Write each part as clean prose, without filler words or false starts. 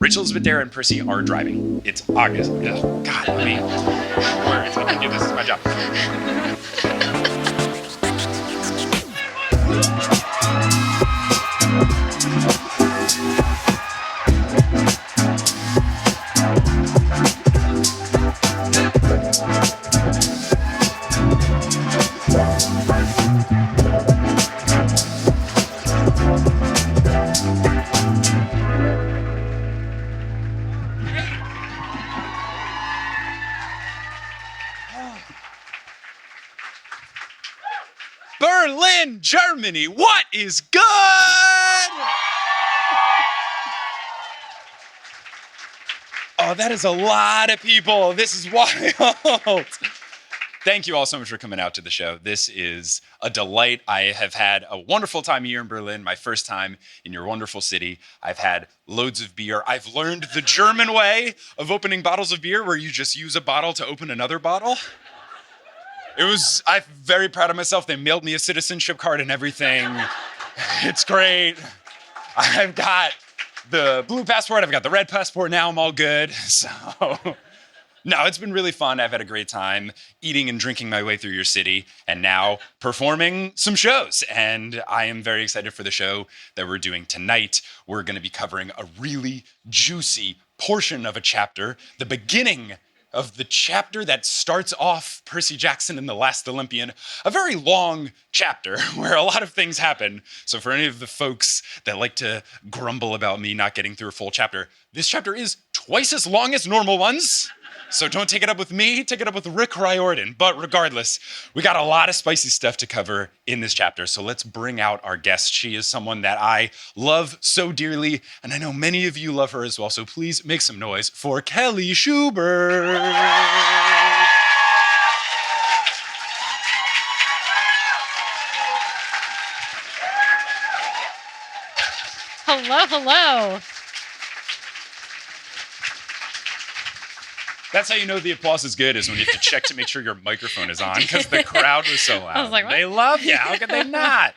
Rachel, Elizabeth, Dara, and Percy are driving. It's August. Ugh, God, let me words. I can do this. This is my job. Berlin, Germany, what is good? Oh, that is a lot of people. This is wild. Thank you all so much for coming out to the show. This is a delight. I have had a wonderful time here in Berlin, my first time in your wonderful city. I've had loads of beer. I've learned the German way of opening bottles of beer where you just use a bottle to open another bottle. I'm very proud of myself. They mailed me a citizenship card and everything. It's great. I've got the blue passport. I've got the red passport. Now I'm all good. So, no, it's been really fun. I've had a great time eating and drinking my way through your city and now performing some shows. And I am very excited for the show that we're doing tonight. We're going to be covering a really juicy portion of a chapter, the beginning of the chapter that starts off Percy Jackson and the Last Olympian, a very long chapter where a lot of things happen. So for any of the folks that like to grumble about me not getting through a full chapter, this chapter is twice as long as normal ones. So don't take it up with me, take it up with Rick Riordan. But regardless, we got a lot of spicy stuff to cover in this chapter. So let's bring out our guest. She is someone that I love so dearly, and I know many of you love her as well. So please make some noise for Kelly Schubert. Hello, hello. That's how you know the applause is good, is when you have to check to make sure your microphone is on, because the crowd was so loud. I was like, what? They love you. How could they not?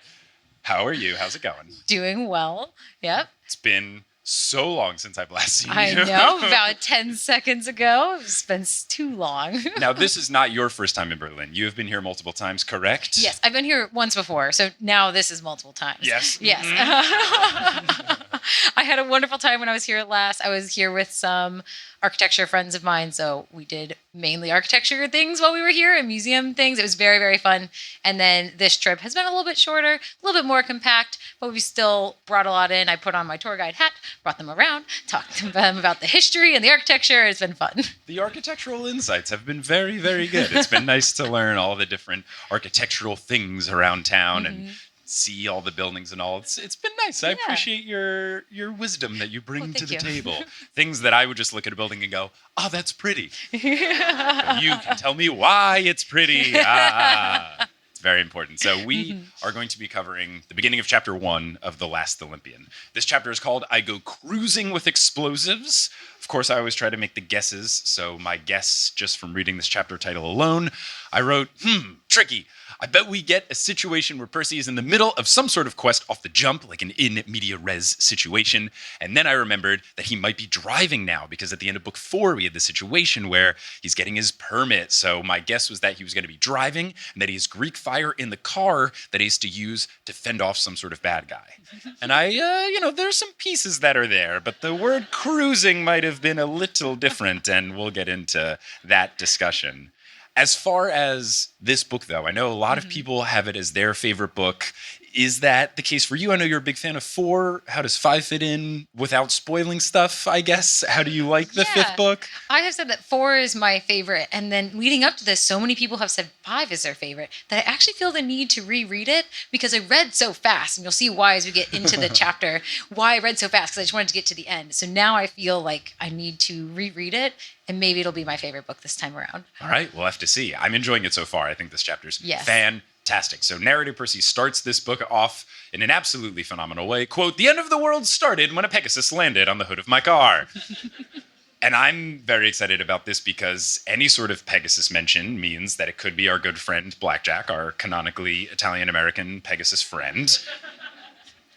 How are you? How's it going? Doing well. Yep. It's been so long since I've last seen you. I know. About 10 seconds ago. It's been too long. Now, this is not your first time in Berlin. You have been here multiple times, correct? Yes, I've been here once before, so now this is multiple times. Yes. Yes. I had a wonderful time when I was here last. I was here with some architecture friends of mine, so we did mainly architecture things while we were here and museum things. It was very, very fun. And then this trip has been a little bit shorter, a little bit more compact, but we still brought a lot in. I put on my tour guide hat, brought them around, talked to them about the history and the architecture. It's been fun. The architectural insights have been very, very good. It's been nice to learn all the different architectural things around town and see all the buildings and all. It's been nice. I appreciate your wisdom that you bring to the table. Things that I would just look at a building and go, oh, that's pretty. But you can tell me why it's pretty. It's very important. So we are going to be covering the beginning of chapter 1 of The Last Olympian. This chapter is called I Go Cruising with Explosives. Of course, I always try to make the guesses. So my guess, just from reading this chapter title alone, I wrote, tricky. I bet we get a situation where Percy is in the middle of some sort of quest off the jump, like an in media res situation. And then I remembered that he might be driving now, because at the end of book 4, we had the situation where he's getting his permit. So my guess was that he was going to be driving and that he has Greek fire in the car that he has to use to fend off some sort of bad guy. And there's some pieces that are there, but the word cruising might have been a little different, and we'll get into that discussion. As far as this book, though, I know a lot of people have it as their favorite book. Is that the case for you? I know you're a big fan of 4. How does 5 fit in without spoiling stuff, I guess? How do you like the 5th book? I have said that 4 is my favorite. And then leading up to this, so many people have said 5 is their favorite that I actually feel the need to reread it because I read so fast. And you'll see why as we get into the chapter, why I read so fast, because I just wanted to get to the end. So now I feel like I need to reread it. And maybe it'll be my favorite book this time around. All right, we'll have to see. I'm enjoying it so far. I think this chapter's fantastic. So narrator Percy starts this book off in an absolutely phenomenal way. Quote, "The end of the world started when a Pegasus landed on the hood of my car." And I'm very excited about this because any sort of Pegasus mention means that it could be our good friend BlackJack, our canonically Italian-American Pegasus friend.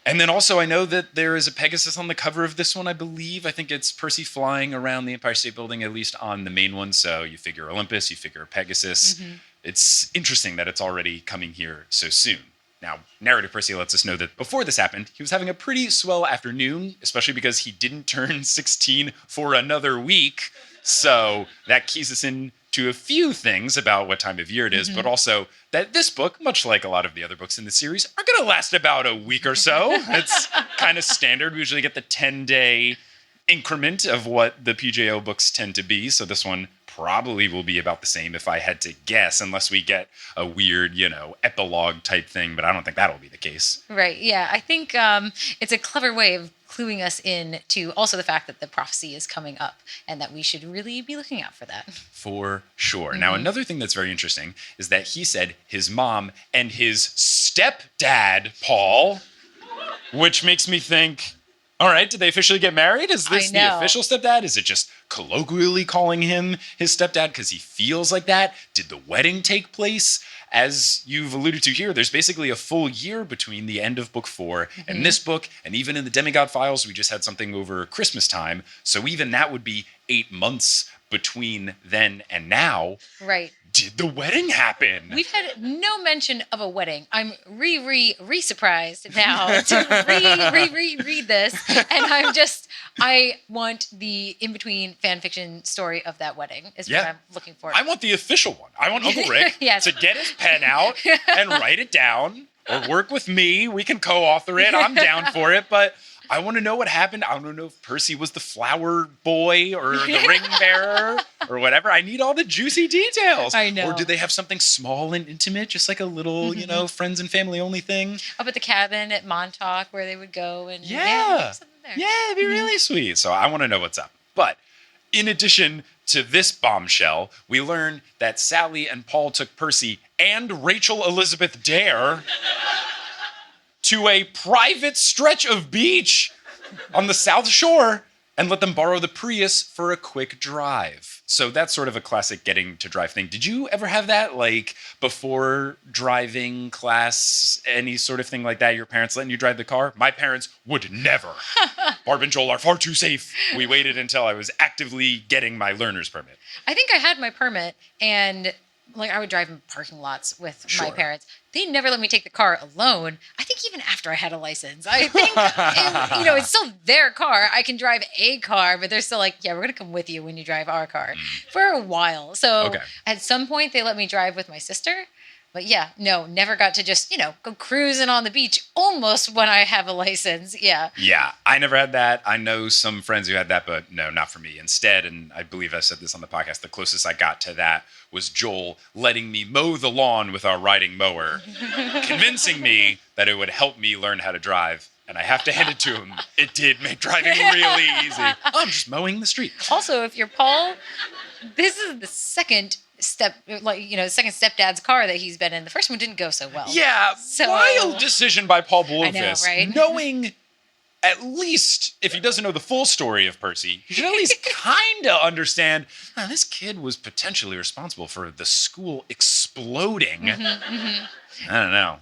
And then also, I know that there is a Pegasus on the cover of this one, I believe. I think it's Percy flying around the Empire State Building, at least on the main one. So you figure Olympus, you figure Pegasus. It's interesting that it's already coming here so soon. Now, narrative Percy lets us know that before this happened, he was having a pretty swell afternoon, especially because he didn't turn 16 for another week. So that keys us in to a few things about what time of year it is, but also that this book, much like a lot of the other books in the series, are going to last about a week or so. It's kind of standard. We usually get the 10-day increment of what the PJO books tend to be. So this one probably will be about the same if I had to guess, unless we get a weird, epilogue type thing, but I don't think that'll be the case. Right. Yeah. I think it's a clever way of cluing us in to also the fact that the prophecy is coming up and that we should really be looking out for that. For sure. Now, another thing that's very interesting is that he said his mom and his stepdad, Paul, which makes me think, all right, did they officially get married? Is this the official stepdad? Is it just colloquially calling him his stepdad because he feels like that? Did the wedding take place? As you've alluded to here, there's basically a full year between the end of book 4 and this book, and even in the Demigod Files, we just had something over Christmas time, so even that would be 8 months between then and now. Right. Did the wedding happen? We've had no mention of a wedding. I'm re-surprised now to read this. And I want the in-between fan fiction story of that wedding is what I'm looking for. I want the official one. I want Uncle Rick to get his pen out and write it down or work with me. We can co-author it. I'm down for it, but I want to know what happened. I want to know if Percy was the flower boy or the ring bearer or whatever. I need all the juicy details. I know. Or do they have something small and intimate, just like a little, friends and family only thing? Up at the cabin at Montauk where they would go and something there. Yeah, it'd be really sweet. So I want to know what's up. But in addition to this bombshell, we learn that Sally and Paul took Percy and Rachel Elizabeth Dare to a private stretch of beach on the South Shore and let them borrow the Prius for a quick drive. So that's sort of a classic getting to drive thing. Did you ever have that, like before driving class, any sort of thing like that? Your parents letting you drive the car? My parents would never. Barb and Joel are far too safe. We waited until I was actively getting my learner's permit. I think I had my permit and I would drive in parking lots with my parents. They never let me take the car alone. I think even after I had a license, I think, it's still their car. I can drive a car, but they're still like, yeah, we're going to come with you when you drive our car for a while. So at some point they let me drive with my sister. But yeah, no, never got to just, go cruising on the beach almost when I have a license. Yeah. Yeah, I never had that. I know some friends who had that, but no, not for me. Instead, and I believe I said this on the podcast, the closest I got to that was Joel letting me mow the lawn with our riding mower, convincing me that it would help me learn how to drive. And I have to hand it to him. It did make driving really easy. I'm just mowing the street. Also, if you're Paul, this is the second stepdad's car that he's been in. The first one didn't go so well. Yeah, wild decision by Paul Blomqvist. I know, right? Knowing, at least, if he doesn't know the full story of Percy, he should at least kind of understand, this kid was potentially responsible for the school exploding. I don't know.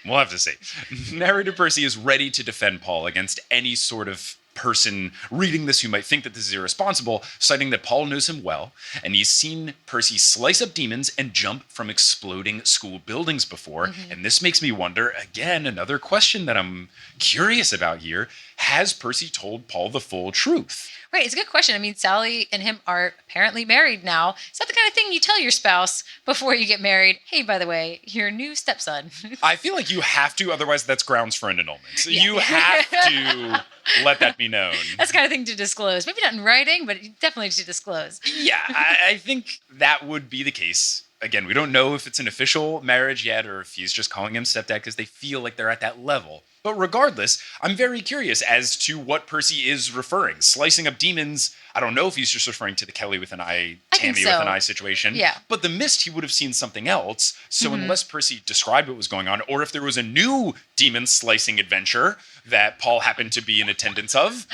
We'll have to see. Narrator Percy is ready to defend Paul against any sort of person reading this who might think that this is irresponsible, citing that Paul knows him well, and he's seen Percy slice up demons and jump from exploding school buildings before. And this makes me wonder, again, another question that I'm curious about here, has Percy told Paul the full truth? Right, it's a good question. I mean, Sally and him are apparently married now. Is that the kind of thing you tell your spouse before you get married? Hey, by the way, your new stepson. I feel like you have to, otherwise that's grounds for an annulment. Yeah. You have to let that be known. That's the kind of thing to disclose. Maybe not in writing, but definitely to disclose. Yeah, I think that would be the case. Again, we don't know if it's an official marriage yet or if he's just calling him stepdad because they feel like they're at that level. But regardless, I'm very curious as to what Percy is referring. Slicing up demons, I don't know if he's just referring to the Kelly with an eye, Tammy with an eye situation. Yeah. But the mist, he would have seen something else. So unless Percy described what was going on, or if there was a new demon slicing adventure that Paul happened to be in attendance of,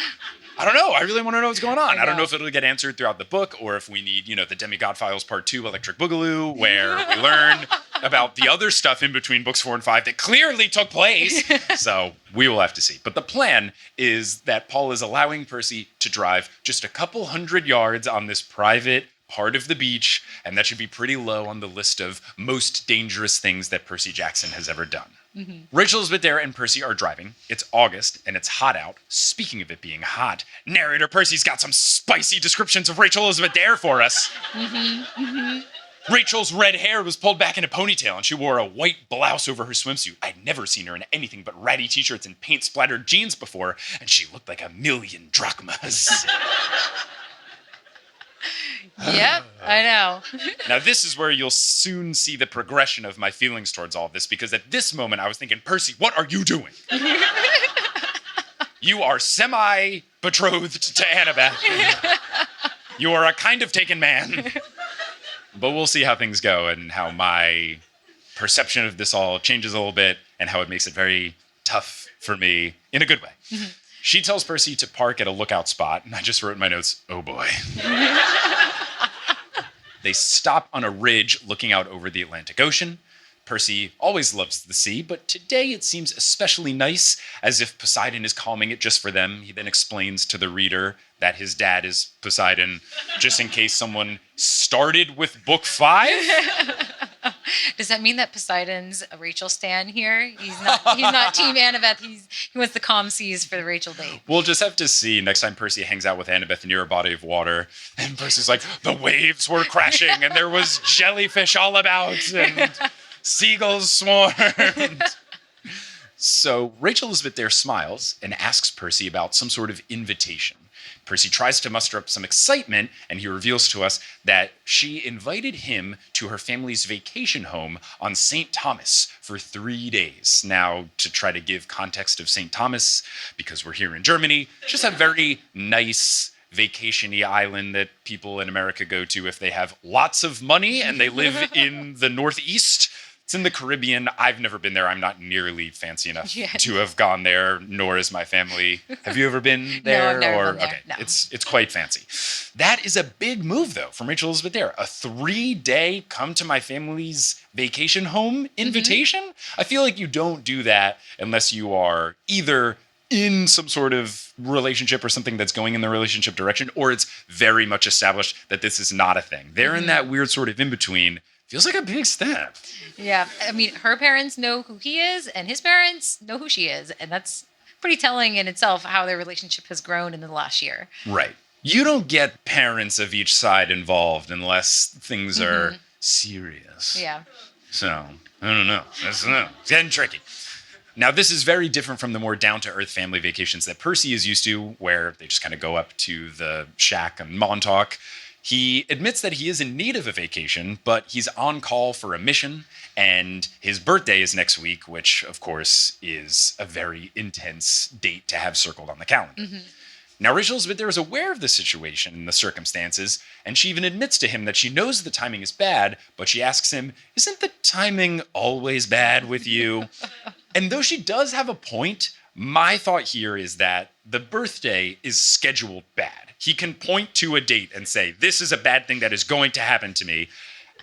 I don't know. I really want to know what's going on. I don't know if it'll get answered throughout the book or if we need, the Demigod Files Part 2, Electric Boogaloo, where we learn about the other stuff in between books 4 and 5 that clearly took place. So So we will have to see. But the plan is that Paul is allowing Percy to drive just a couple hundred yards on this private part of the beach, and that should be pretty low on the list of most dangerous things that Percy Jackson has ever done. Rachel Elizabeth Dare and Percy are driving. It's August, and it's hot out. Speaking of it being hot, narrator Percy's got some spicy descriptions of Rachel Elizabeth Dare for us. Rachel's red hair was pulled back in a ponytail, and she wore a white blouse over her swimsuit. I'd never seen her in anything but ratty t-shirts and paint-splattered jeans before, and she looked like 1,000,000 drachmas. Yep, I know. Now, this is where you'll soon see the progression of my feelings towards all of this, because at this moment I was thinking, Percy, what are you doing? You are semi-betrothed to Annabeth. You are a kind of taken man. But we'll see how things go and how my perception of this all changes a little bit and how it makes it very tough for me in a good way. She tells Percy to park at a lookout spot, and I just wrote in my notes, oh boy. They stop on a ridge looking out over the Atlantic Ocean. Percy always loves the sea, but today it seems especially nice, as if Poseidon is calming it just for them. He then explains to the reader that his dad is Poseidon, just in case someone started with book 5. Does that mean that Poseidon's a Rachel stan here? He's not Team Annabeth. He wants the calm seas for the Rachel date. We'll just have to see next time Percy hangs out with Annabeth near a body of water. And Percy's like, the waves were crashing and there was jellyfish all about and seagulls swarmed. So Rachel Elizabeth Dare smiles and asks Percy about some sort of invitation. Percy tries to muster up some excitement, and he reveals to us that she invited him to her family's vacation home on St. Thomas for 3 days. Now, to try to give context of St. Thomas, because we're here in Germany, just a very nice vacation-y island that people in America go to if they have lots of money and they live in the Northeast. It's in the Caribbean. I've never been there. I'm not nearly fancy enough to have gone there, nor is my family. Have you ever been there? No, I've never been there. Okay, no. It's quite fancy. That is a big move, though, from Rachel Elizabeth Dare. A 3-day come to my family's vacation home invitation? I feel like you don't do that unless you are either in some sort of relationship or something that's going in the relationship direction, or it's very much established that this is not a thing. They're in that weird sort of in-between. Feels like a big step. Yeah, I mean, her parents know who he is, and his parents know who she is, and that's pretty telling in itself how their relationship has grown in the last year. Right. You don't get parents of each side involved unless things are serious. Yeah. So, I don't know. It's getting tricky. Now, this is very different from the more down-to-earth family vacations that Percy is used to, where they just kind of go up to the shack in Montauk. He admits that he is in need of a vacation, but he's on call for a mission, and his birthday is next week, which, of course, is a very intense date to have circled on the calendar. Now, Rachel Elizabeth Dare is aware of the situation and the circumstances, and she even admits to him that she knows the timing is bad, but she asks him, isn't the timing always bad with you? And though she does have a point, my thought here is that the birthday is scheduled bad. He can point to a date and say, this is a bad thing that is going to happen to me,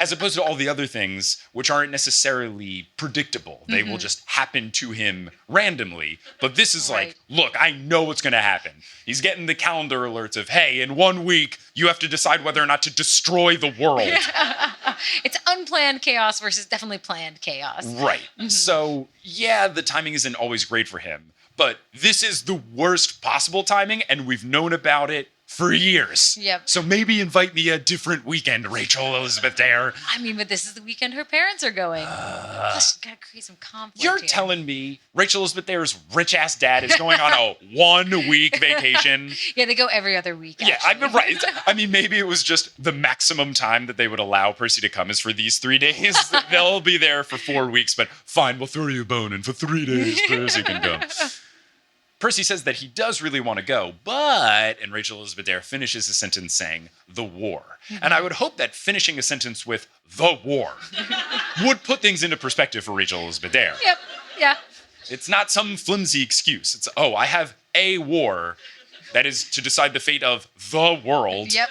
as opposed to all the other things which aren't necessarily predictable. They will just happen to him randomly. But this is like, look, I know what's going to happen. He's getting the calendar alerts of, hey, in 1 week, you have to decide whether or not to destroy the world. It's unplanned chaos versus definitely planned chaos. Right. So, yeah, the timing isn't always great for him. But this is the worst possible timing, and we've known about it for years. Yep. So maybe invite me a different weekend, Rachel Elizabeth Dare. I mean, but this is the weekend her parents are going. Plus, you gotta create some conflict. You're here. telling me Rachel Elizabeth Dare's rich-ass dad is going on a 1-week vacation? Yeah, they go every other week. Yeah, I'm right. I mean, maybe it was just the maximum time that they would allow Percy to come is for these 3 days. They'll be there for 4 weeks, but fine, we'll throw you a bone, and for 3 days, Percy can come. Percy says that he does really want to go, but, and Rachel Elizabeth Dare finishes his sentence saying, the war. And I would hope that finishing a sentence with the war would put things into perspective for Rachel Elizabeth Dare. Yep, yeah. It's not some flimsy excuse. It's, oh, I have a war that is to decide the fate of the world. Yep.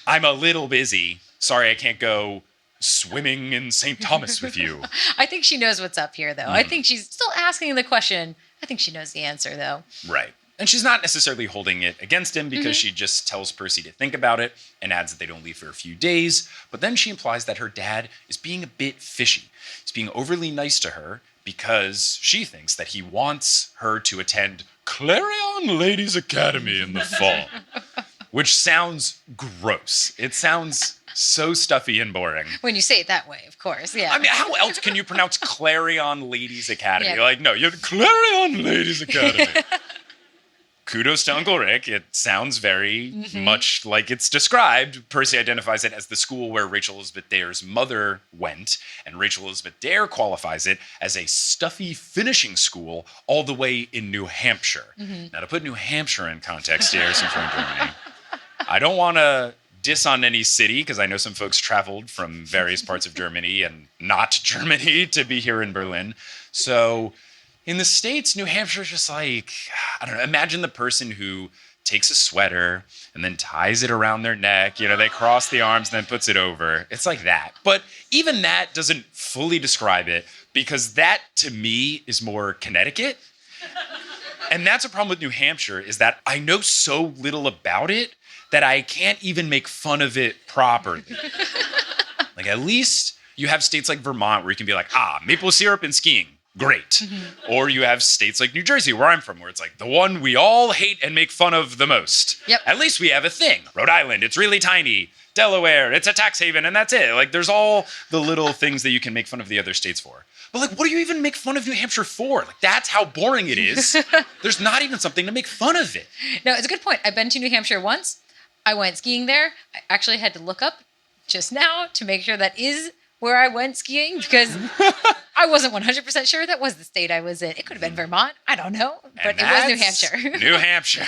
I'm a little busy. Sorry, I can't go swimming in St. Thomas with you. I think she knows what's up here, though. I think she's still asking the question, I think she knows the answer, though. Right. And she's not necessarily holding it against him because she just tells Percy to think about it and adds that they don't leave for a few days. But then she implies that her dad is being a bit fishy. He's being overly nice to her because she thinks that he wants her to attend Clarion Ladies Academy in the fall, which sounds gross. It sounds so stuffy and boring. When you say it that way, of course, yeah. I mean, how else can you pronounce Clarion Ladies Academy? Yeah. Like, no, you're Clarion Ladies Academy. Kudos to Uncle Rick. It sounds very much like it's described. Percy identifies it as the school where Rachel Elizabeth Dare's mother went, and Rachel Elizabeth Dare qualifies it as a stuffy finishing school all the way in New Hampshire. Now, to put New Hampshire in context here, since we're in Germany, I don't want to diss on any city, because I know some folks traveled from various parts of Germany and not Germany to be here in Berlin. So in the States, New Hampshire is just like, I don't know, imagine the person who takes a sweater and then ties it around their neck. You know, they cross the arms and then puts it over. It's like that. But even that doesn't fully describe it, because that, to me, is more Connecticut. And that's a problem with New Hampshire, is that I know so little about it that I can't even make fun of it properly. Like, at least you have states like Vermont where you can be like, maple syrup and skiing. Great. Or you have states like New Jersey, where I'm from, where it's like the one we all hate and make fun of the most. Yep. At least we have a thing. Rhode Island, it's really tiny. Delaware, it's a tax haven, and that's it. Like, there's all the little things that you can make fun of the other states for. But, like, what do you even make fun of New Hampshire for? Like, that's how boring it is. There's not even something to make fun of it. No, it's a good point. I've been to New Hampshire once. I went skiing there. I actually had to look up just now to make sure that is where I went skiing, because I wasn't 100% sure that was the state I was in. It could have been Vermont. I don't know. But it was New Hampshire. New Hampshire.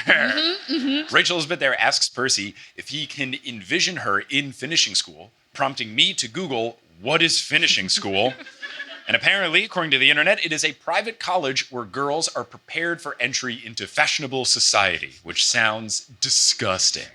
Rachel Elizabeth there asks Percy if he can envision her in finishing school, prompting me to Google, what is finishing school? And apparently, according to the internet, it is a private college where girls are prepared for entry into fashionable society, which sounds disgusting.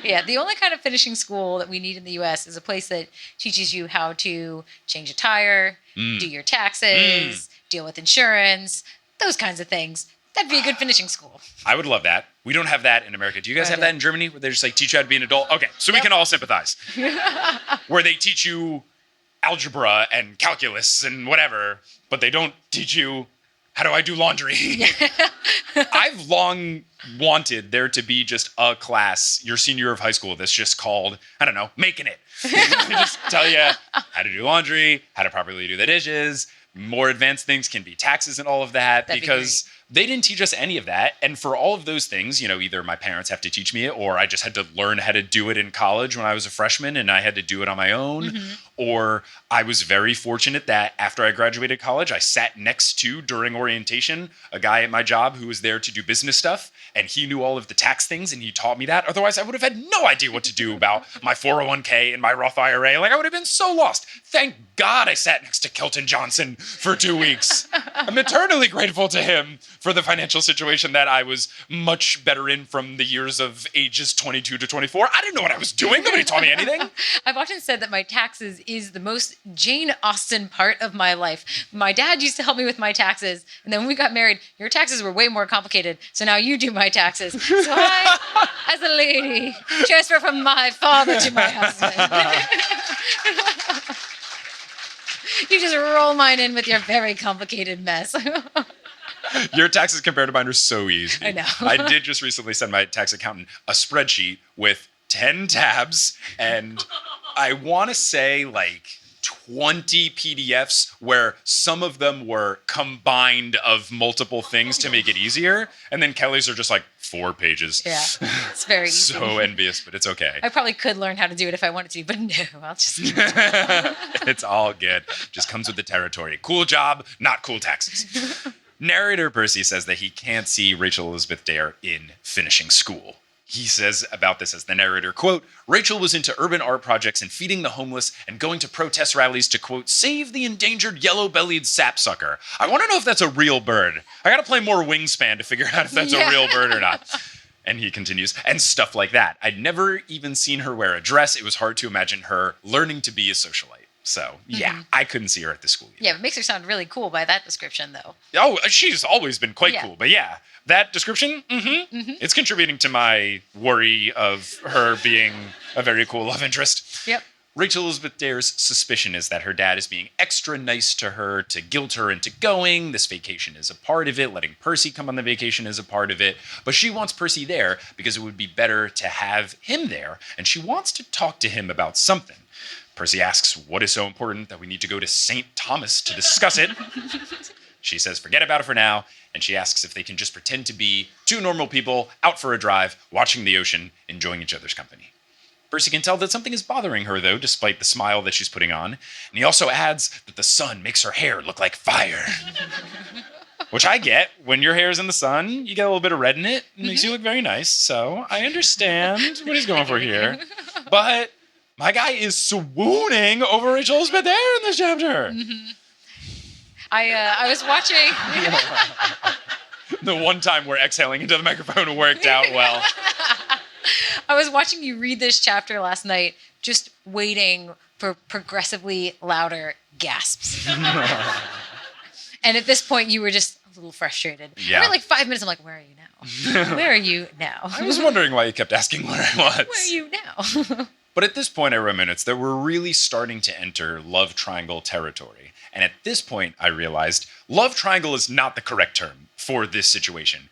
Yeah, the only kind of finishing school that we need in the U.S. is a place that teaches you how to change a tire, do your taxes, deal with insurance, those kinds of things. That'd be a good finishing school. I would love that. We don't have that in America. Do you guys have that in Germany, where they just like teach you how to be an adult? Okay, so we can all sympathize. Where they teach you algebra and calculus and whatever, but they don't teach you, how do I do laundry? I've long wanted there to be just a class your senior year of high school that's just called, I don't know, making it. They just tell you how to do laundry, how to properly do the dishes. More advanced things can be taxes and all of that. That'd because they didn't teach us any of that. And for all of those things, you know, either my parents have to teach me it, or I just had to learn how to do it in college when I was a freshman and I had to do it on my own. Or I was very fortunate that after I graduated college, I sat next to, during orientation, a guy at my job who was there to do business stuff. And he knew all of the tax things and he taught me that. Otherwise, I would have had no idea what to do about my 401k and my Roth IRA. Like, I would have been so lost. Thank God I sat next to Kelton Johnson for 2 weeks. I'm eternally grateful to him for the financial situation that I was much better in from the years of ages 22 to 24. I didn't know what I was doing. Nobody taught me anything. I've often said that my taxes is the most Jane Austen part of my life. My dad used to help me with my taxes, and then when we got married, your taxes were way more complicated, so now you do my taxes. So I, as a lady, transfer from my father to my husband. You just roll mine in with your very complicated mess. Your taxes compared to mine are so easy. I know. I did just recently send my tax accountant a spreadsheet with 10 tabs, and I want to say like 20 PDFs where some of them were combined of multiple things to make it easier. And then Kelly's are just like 4 pages. Yeah, it's very easy. So envious, but it's okay. I probably could learn how to do it if I wanted to, but no, I'll just... It's all good. Just comes with the territory. Cool job, not cool taxes. Narrator Percy says that he can't see Rachel Elizabeth Dare in finishing school. He says about this as the narrator, quote, Rachel was into urban art projects and feeding the homeless and going to protest rallies to, quote, save the endangered yellow-bellied sapsucker. I want to know if that's a real bird. I got to play more Wingspan to figure out if that's a real bird or not. And he continues, and stuff like that. I'd never even seen her wear a dress. It was hard to imagine her learning to be a socialite. So, yeah, I couldn't see her at the school either. Yeah, it makes her sound really cool by that description, though. Oh, she's always been quite cool. But yeah, that description, it's contributing to my worry of her being a very cool love interest. Yep. Rachel Elizabeth Dare's suspicion is that her dad is being extra nice to her to guilt her into going. This vacation is a part of it. Letting Percy come on the vacation is a part of it. But she wants Percy there because it would be better to have him there. And she wants to talk to him about something. Percy asks, what is so important that we need to go to St. Thomas to discuss it? She says, forget about it for now. And she asks if they can just pretend to be two normal people out for a drive, watching the ocean, enjoying each other's company. Percy can tell that something is bothering her, though, despite the smile that she's putting on. And he also adds that the sun makes her hair look like fire. Which I get. When your hair's in the sun, you get a little bit of red in it. It makes you look very nice. So I understand what he's going for here. But my guy is swooning over Rachel Elizabeth Dare in this chapter. I was watching... The one time where exhaling into the microphone worked out well. I was watching you read this chapter last night, just waiting for progressively louder gasps. And at this point, you were just a little frustrated. Yeah. Every like 5 minutes, I'm like, where are you now? Where are you now? I was wondering why you kept asking where I was. Where are you now? But at this point, I wrote minutes that we're really starting to enter love triangle territory. And at this point, I realized love triangle is not the correct term for this situation.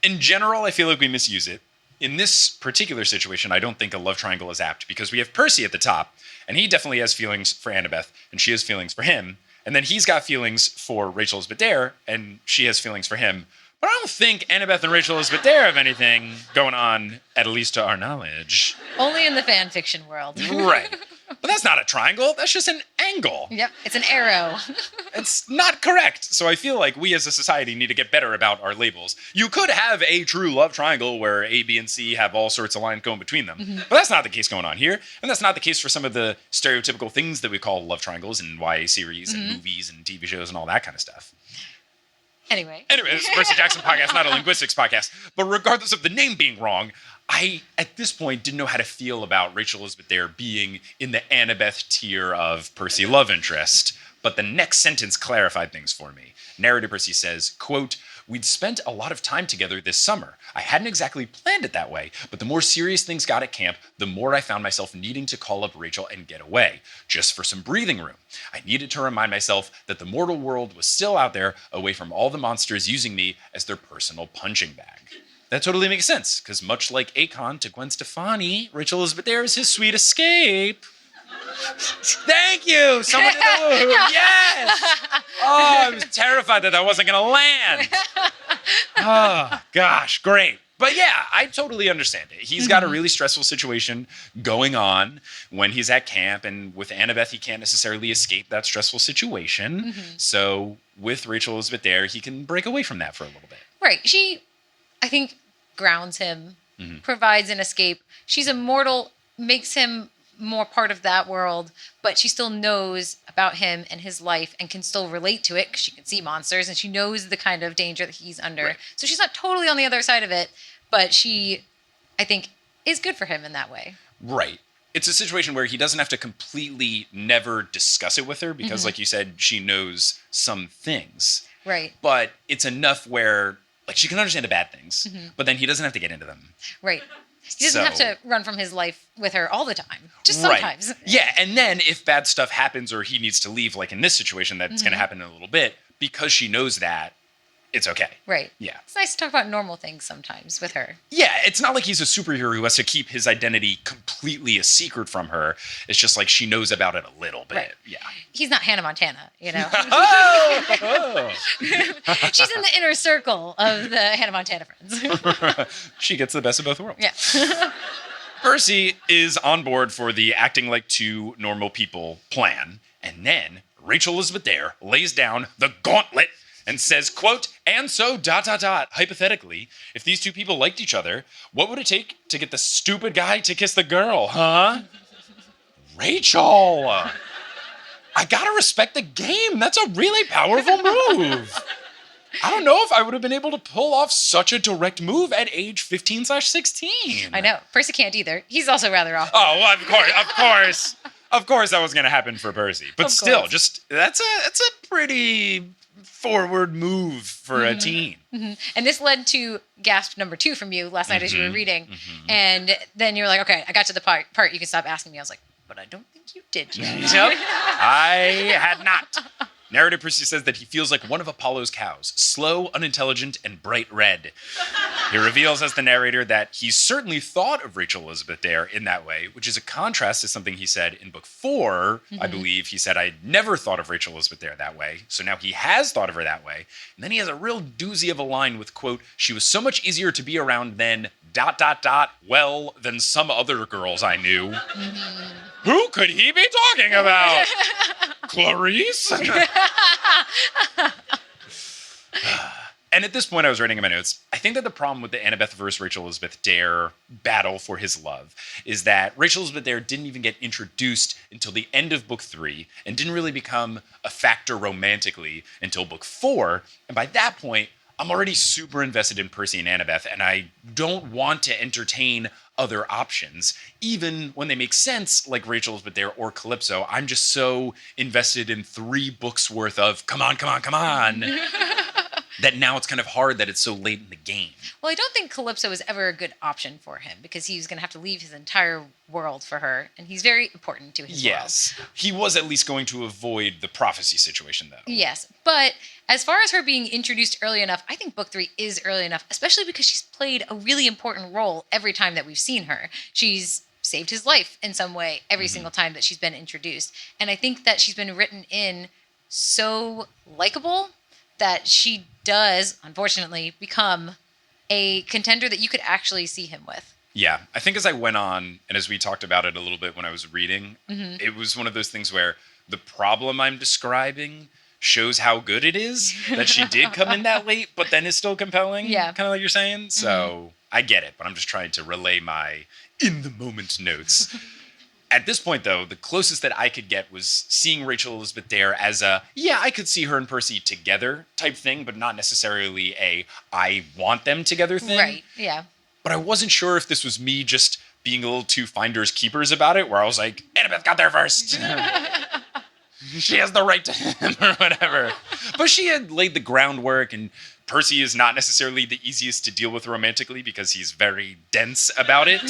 In general, I feel like we misuse it. In this particular situation, I don't think a love triangle is apt because we have Percy at the top, and he definitely has feelings for Annabeth, and she has feelings for him. And then he's got feelings for Rachel Elizabeth Dare, and she has feelings for him. But I don't think Annabeth and Rachel Elizabeth Dare have anything going on, at least to our knowledge. Only in the fan fiction world. Right. But that's not a triangle. That's just an angle. Yep, it's an arrow. It's not correct. So I feel like we as a society need to get better about our labels. You could have a true love triangle where A, B, and C have all sorts of lines going between them. But that's not the case going on here. And that's not the case for some of the stereotypical things that we call love triangles in YA series and movies and TV shows and all that kind of stuff. Anyway, it's a Percy Jackson podcast, not a linguistics podcast. But regardless of the name being wrong, I, at this point, didn't know how to feel about Rachel Elizabeth Dare being in the Annabeth tier of Percy love interest. But the next sentence clarified things for me. Narrator Percy says, quote, we'd spent a lot of time together this summer. I hadn't exactly planned it that way, but the more serious things got at camp, the more I found myself needing to call up Rachel and get away, just for some breathing room. I needed to remind myself that the mortal world was still out there, away from all the monsters using me as their personal punching bag. That totally makes sense, because much like Akon to Gwen Stefani, Rachel Elizabeth Dare is his sweet escape. Thank you! Someone did the woo! Yes! Oh, I was terrified that wasn't going to land. Oh, gosh, great. But yeah, I totally understand it. He's got a really stressful situation going on when he's at camp, and with Annabeth, he can't necessarily escape that stressful situation. So with Rachel Elizabeth Dare, he can break away from that for a little bit. Right. She, I think, grounds him, provides an escape. She's immortal, makes him more part of that world, but she still knows about him and his life and can still relate to it because she can see monsters and she knows the kind of danger that he's under. Right. So she's not totally on the other side of it, but she, I think, is good for him in that way. Right. It's a situation where he doesn't have to completely never discuss it with her because, like you said, she knows some things. Right. But it's enough where, like, she can understand the bad things, but then he doesn't have to get into them. Right. He doesn't have to run from his life with her all the time. Just sometimes. Right. Yeah, and then if bad stuff happens or he needs to leave, like in this situation, that's going to happen in a little bit, because she knows that, it's okay. Right. Yeah. It's nice to talk about normal things sometimes with her. Yeah, it's not like he's a superhero who has to keep his identity completely a secret from her. It's just like she knows about it a little bit. Right. Yeah. He's not Hannah Montana, you know? Oh! She's in the inner circle of the Hannah Montana friends. She gets the best of both worlds. Yeah. Percy is on board for the acting like two normal people plan. And then Rachel Elizabeth Dare lays down the gauntlet and says, quote, and so, ... hypothetically, if these two people liked each other, what would it take to get the stupid guy to kiss the girl, huh? Rachel! I gotta respect the game. That's a really powerful move. I don't know if I would have been able to pull off such a direct move at age 15/16. I know. Percy can't either. He's also rather awkward. Oh, well, of course. Of course that was going to happen for Percy. But still, just that's a pretty forward move for a teen. And this led to gasp number 2 from you last night as you were reading. And then you were like, okay, I got to the part you can stop asking me. I was like, but I don't think you did yet. Yep. I had not. Narrator Percy says that he feels like one of Apollo's cows, slow, unintelligent, and bright red. He reveals as the narrator that he certainly thought of Rachel Elizabeth Dare in that way, which is a contrast to something he said in book 4. I believe he said, I never thought of Rachel Elizabeth Dare that way. So now he has thought of her that way. And then he has a real doozy of a line with, quote, she was so much easier to be around than ... well, than some other girls I knew. Who could he be talking about? Clarice? And at this point, I was writing in my notes, I think that the problem with the Annabeth versus Rachel Elizabeth Dare battle for his love is that Rachel Elizabeth Dare didn't even get introduced until the end of book 3 and didn't really become a factor romantically until book 4. And by that point, I'm already super invested in Percy and Annabeth, and I don't want to entertain other options, even when they make sense, like Rachel Elizabeth Dare or Calypso. I'm just so invested in 3 books worth of come on, that now it's kind of hard that it's so late in the game. Well, I don't think Calypso was ever a good option for him because he was going to have to leave his entire world for her, and he's very important to his world. Yes. He was at least going to avoid the prophecy situation, though. Yes, but as far as her being introduced early enough, I think book 3 is early enough, especially because she's played a really important role every time that we've seen her. She's saved his life in some way every single time that she's been introduced. And I think that she's been written in so likable that she does, unfortunately, become a contender that you could actually see him with. Yeah, I think as I went on, and as we talked about it a little bit when I was reading, it was one of those things where the problem I'm describing shows how good it is that she did come in that late, but then is still compelling, kind of like you're saying. So I get it, but I'm just trying to relay my in-the-moment notes. At this point, though, the closest that I could get was seeing Rachel Elizabeth Dare as a, I could see her and Percy together type thing, but not necessarily a, I want them together thing. Right, yeah. But I wasn't sure if this was me just being a little too finders keepers about it, where I was like, Annabeth got there first. She has the right to him or whatever. But she had laid the groundwork, and Percy is not necessarily the easiest to deal with romantically because he's very dense about it.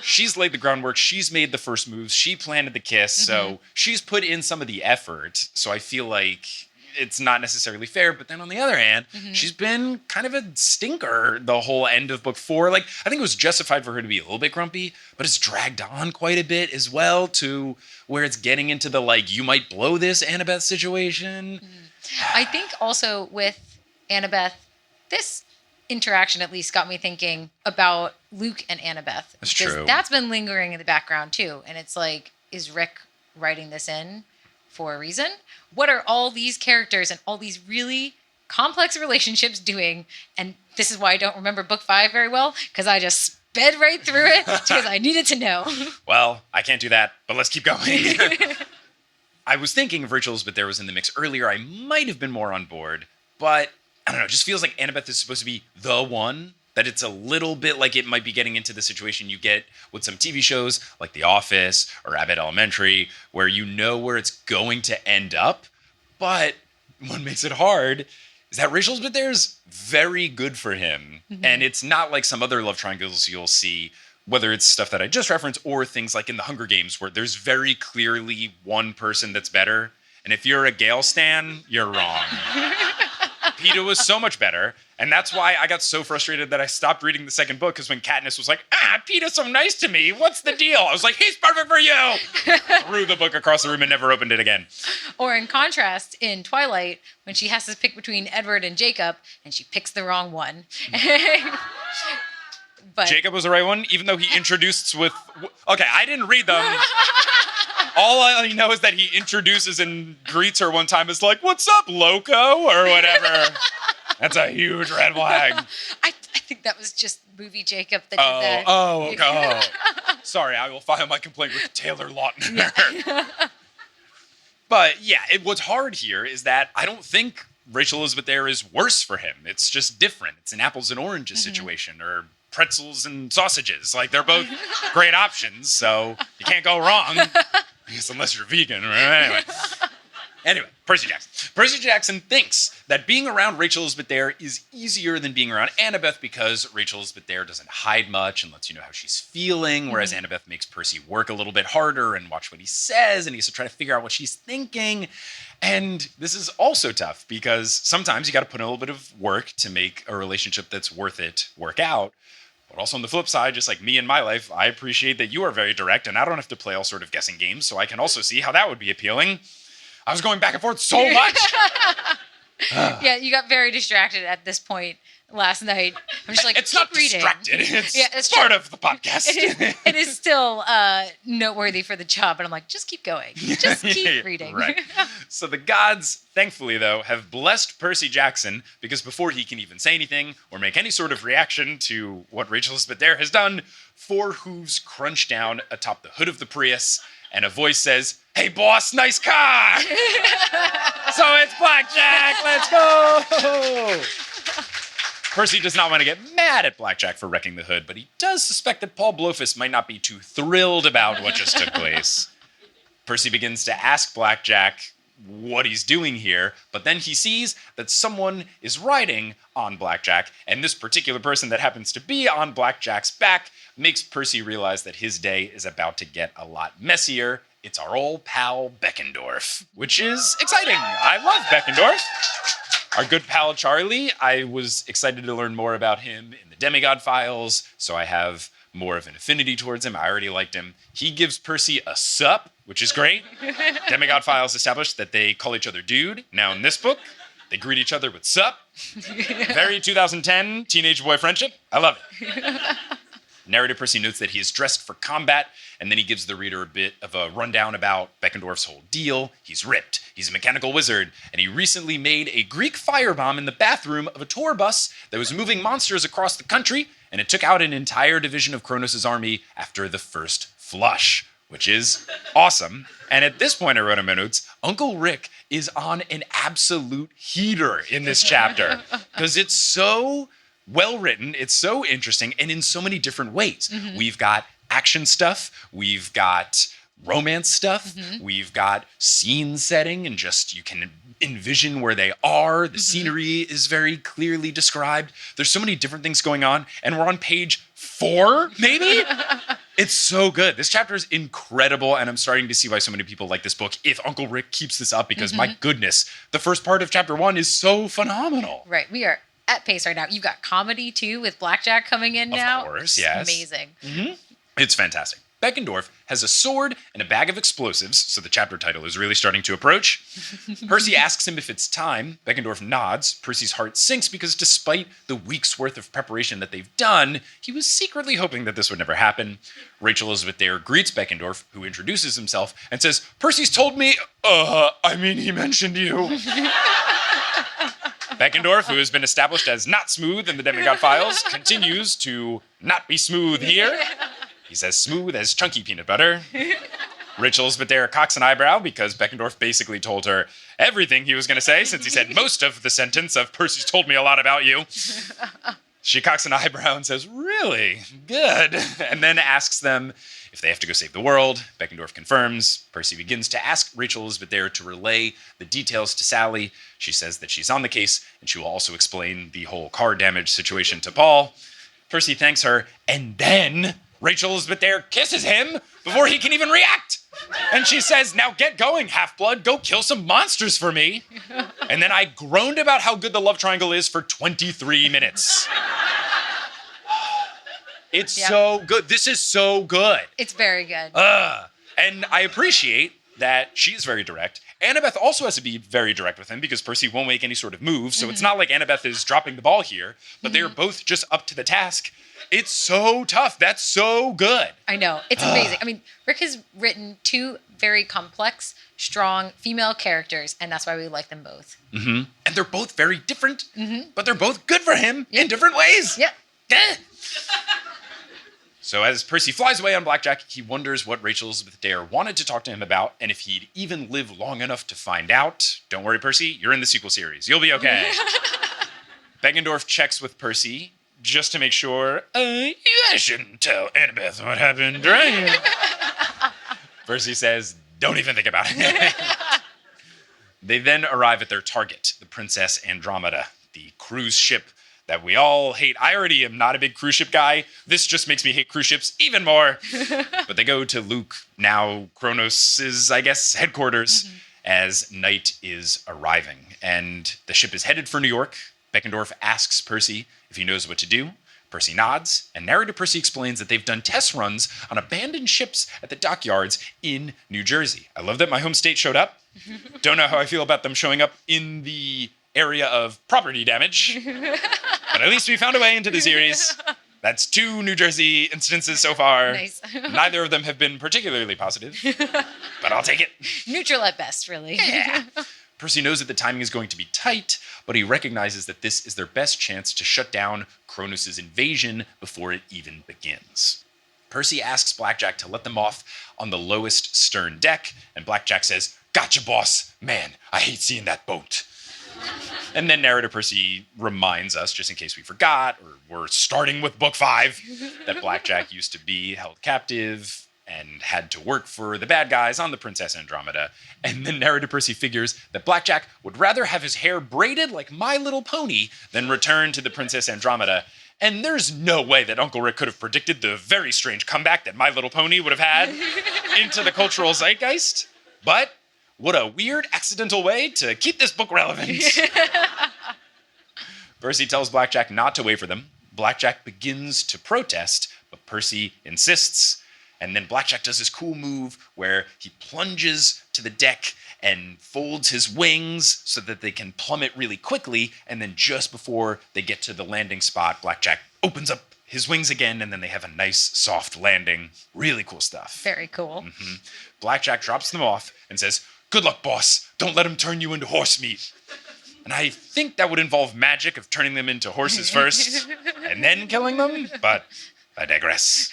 She's laid the groundwork. She's made the first moves. She planted the kiss. So she's put in some of the effort. So I feel like it's not necessarily fair. But then on the other hand, she's been kind of a stinker the whole end of book 4. Like, I think it was justified for her to be a little bit grumpy, but it's dragged on quite a bit as well to where it's getting into the, like, you might blow this Annabeth situation. I think also with Annabeth, this interaction at least got me thinking about Luke and Annabeth. That's true. That's been lingering in the background too. And it's like, is Rick writing this in for a reason? What are all these characters and all these really complex relationships doing? And this is why I don't remember book 5 very well, because I just sped right through it because I needed to know. Well, I can't do that, but let's keep going. I was thinking if Rachel Elizabeth Dare was in the mix earlier, I might have been more on board, but I don't know, it just feels like Annabeth is supposed to be the one, that it's a little bit like it might be getting into the situation you get with some TV shows like The Office or Abbott Elementary, where you know where it's going to end up. But what makes it hard is that Rachel Elizabeth Dare is very good for him. And it's not like some other love triangles you'll see, whether it's stuff that I just referenced or things like in the Hunger Games, where there's very clearly one person that's better. And if you're a Gale stan, you're wrong. Peeta was so much better, and that's why I got so frustrated that I stopped reading the second book, because when Katniss was like, Peeta's so nice to me, what's the deal? I was like, he's perfect for you! Threw the book across the room and never opened it again. Or in contrast, in Twilight, when she has to pick between Edward and Jacob, and she picks the wrong one. But Jacob was the right one, even though he introduced with... Okay, I didn't read them. All I know is that he introduces and greets her one time as like, what's up, loco? Or whatever. That's a huge red flag. I think that was just movie Jacob that did that. Oh. Sorry, I will file my complaint with Taylor Lautner. Yeah. But yeah, what's hard here is that I don't think Rachel Elizabeth Dare is worse for him. It's just different. It's an apples and oranges situation, or pretzels and sausages. Like, they're both great options, so you can't go wrong. Because unless you're vegan, right? Anyway, Percy Jackson. Percy Jackson thinks that being around Rachel Elizabeth Dare is easier than being around Annabeth because Rachel Elizabeth Dare doesn't hide much and lets you know how she's feeling, whereas Annabeth makes Percy work a little bit harder and watch what he says, and he has to try to figure out what she's thinking. And this is also tough because sometimes you got to put in a little bit of work to make a relationship that's worth it work out. But also on the flip side, just like me in my life, I appreciate that you are very direct and I don't have to play all sort of guessing games, so I can also see how that would be appealing. I was going back and forth so much. Yeah, you got very distracted at this point last night. I'm just like, it's keep not reading. Distracted. It's yeah, it's part true. of the podcast. It is still noteworthy for the job, and I'm like, just keep going. Just keep reading. Right. So the gods, thankfully, though, have blessed Percy Jackson because before he can even say anything or make any sort of reaction to what Rachel Elizabeth Dare has done, 4 hooves crunch down atop the hood of the Prius, and a voice says, "Hey, boss, nice car!" So it's BlackJack, let's go! Percy does not want to get mad at BlackJack for wrecking the hood, but he does suspect that Paul Blofeld might not be too thrilled about what just took place. Percy begins to ask BlackJack what he's doing here, but then he sees that someone is riding on BlackJack, and this particular person that happens to be on BlackJack's back makes Percy realize that his day is about to get a lot messier. It's our old pal Beckendorf, which is exciting. I love Beckendorf. Our good pal Charlie, I was excited to learn more about him in the Demigod Files, so I have more of an affinity towards him. I already liked him. He gives Percy a sup, which is great. Demigod Files established that they call each other dude. Now in this book, they greet each other with sup. Very 2010 teenage boy friendship. I love it. Narrator Percy notes that he is dressed for combat, and then he gives the reader a bit of a rundown about Beckendorf's whole deal. He's ripped, he's a mechanical wizard, and he recently made a Greek firebomb in the bathroom of a tour bus that was moving monsters across the country, and it took out an entire division of Kronos' army after the first flush, which is awesome. And at this point I wrote in my notes, Uncle Rick is on an absolute heater in this chapter, because it's so well written, it's so interesting, and in so many different ways. We've got action stuff, we've got romance stuff, we've got scene setting, and just you can envision where they are. The scenery is very clearly described. There's so many different things going on, and we're on page 4, maybe? It's so good. This chapter is incredible, and I'm starting to see why so many people like this book if Uncle Rick keeps this up, because my goodness, the first part of chapter 1 is so phenomenal. Right, we are at pace right now. You've got comedy too with BlackJack coming in now. Of course, yes. Amazing. It's fantastic. Beckendorf has a sword and a bag of explosives, so the chapter title is really starting to approach. Percy asks him if it's time. Beckendorf nods. Percy's heart sinks because despite the week's worth of preparation that they've done, he was secretly hoping that this would never happen. Rachel Elizabeth Dare greets Beckendorf, who introduces himself and says, "Percy's told me, he mentioned you." Beckendorf, who has been established as not smooth in the Demigod Files, continues to not be smooth here. He's as smooth as chunky peanut butter. Rachel Elizabeth Dare cocks an eyebrow because Beckendorf basically told her everything he was going to say, since he said most of the sentence of "Percy's told me a lot about you." She cocks an eyebrow and says, "Really? Good." And then asks them if they have to go save the world. Beckendorf confirms. Percy begins to ask Rachel Elizabeth Dare to relay the details to Sally. She says that she's on the case, and she will also explain the whole car damage situation to Paul. Percy thanks her, and then Rachel Elizabeth Dare kisses him before he can even react. And she says, "Now get going, Half-Blood. Go kill some monsters for me." And then I groaned about how good the love triangle is for 23 minutes. It's so good. This is so good. It's very good. And I appreciate that she's very direct. Annabeth also has to be very direct with him because Percy won't make any sort of move. So it's not like Annabeth is dropping the ball here, but they're both just up to the task. It's so tough. That's so good. I know. It's amazing. I mean, Rick has written 2 very complex, strong female characters, and that's why we like them both. And they're both very different, but they're both good for him in different ways. Yep. So as Percy flies away on BlackJack, he wonders what Rachel Elizabeth Dare wanted to talk to him about, and if he'd even live long enough to find out. Don't worry, Percy, you're in the sequel series. You'll be okay. Beckendorf checks with Percy just to make sure, I shouldn't tell Annabeth what happened, right? Percy says, Don't even think about it. They then arrive at their target, the Princess Andromeda, the cruise ship that we all hate. I already am not a big cruise ship guy. This just makes me hate cruise ships even more. But they go to Luke, now Kronos' I guess, headquarters, as night is arriving. And the ship is headed for New York. Beckendorf asks Percy if he knows what to do. Percy nods, and narrator Percy explains that they've done test runs on abandoned ships at the dockyards in New Jersey. I love that my home state showed up. Don't know how I feel about them showing up in the area of property damage, but at least we found a way into the series. That's 2 New Jersey instances so far. Nice. Neither of them have been particularly positive, but I'll take it. Neutral at best, really. Yeah. Percy knows that the timing is going to be tight, but he recognizes that this is their best chance to shut down Kronos' invasion before it even begins. Percy asks BlackJack to let them off on the lowest stern deck, and BlackJack says, "Gotcha, boss. Man, I hate seeing that boat." And then narrator Percy reminds us, just in case we forgot, or we're starting with book 5, that BlackJack used to be held captive and had to work for the bad guys on the Princess Andromeda. And then narrator Percy figures that BlackJack would rather have his hair braided like My Little Pony than return to the Princess Andromeda. And there's no way that Uncle Rick could have predicted the very strange comeback that My Little Pony would have had into the cultural zeitgeist. But what a weird accidental way to keep this book relevant. Percy tells BlackJack not to wait for them. BlackJack begins to protest, but Percy insists. And then BlackJack does this cool move where he plunges to the deck and folds his wings so that they can plummet really quickly. And then just before they get to the landing spot, BlackJack opens up his wings again, and then they have a nice, soft landing. Really cool stuff. Very cool. BlackJack drops them off and says, "Good luck, boss. Don't let him turn you into horse meat." And I think that would involve magic of turning them into horses first and then killing them, but I digress.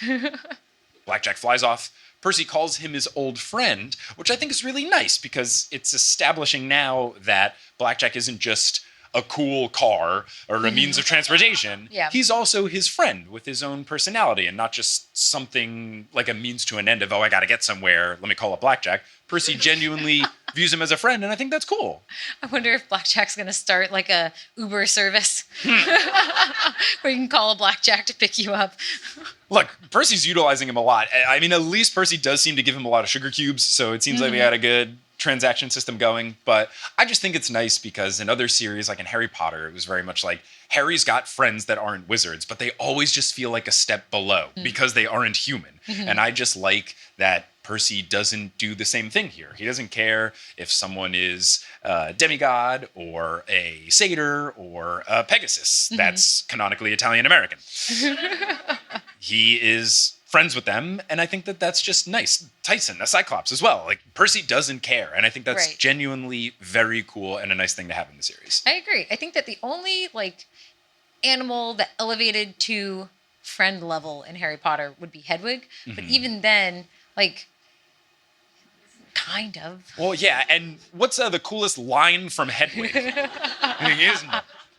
BlackJack flies off. Percy calls him his old friend, which I think is really nice because it's establishing now that BlackJack isn't just a cool car or a means of transportation. Yeah. He's also his friend with his own personality and not just something like a means to an end of, oh, I got to get somewhere, let me call up BlackJack. Percy genuinely views him as a friend, and I think that's cool. I wonder if BlackJack's going to start like a Uber service where you can call a BlackJack to pick you up. Look, Percy's utilizing him a lot. I mean, at least Percy does seem to give him a lot of sugar cubes, so it seems like we got a good transaction system going. But I just think it's nice because in other series, like in Harry Potter, it was very much like Harry's got friends that aren't wizards, but they always just feel like a step below because they aren't human. And I just like that Percy doesn't do the same thing here. He doesn't care if someone is a demigod or a satyr or a Pegasus. That's canonically Italian-American. He is friends with them, and I think that that's just nice. Tyson, a Cyclops as well. Like, Percy doesn't care, and I think that's genuinely very cool and a nice thing to have in the series. I agree. I think that the only, like, animal that elevated to friend level in Harry Potter would be Hedwig, but even then, like, kind of. Well, yeah, and what's the coolest line from Hedwig?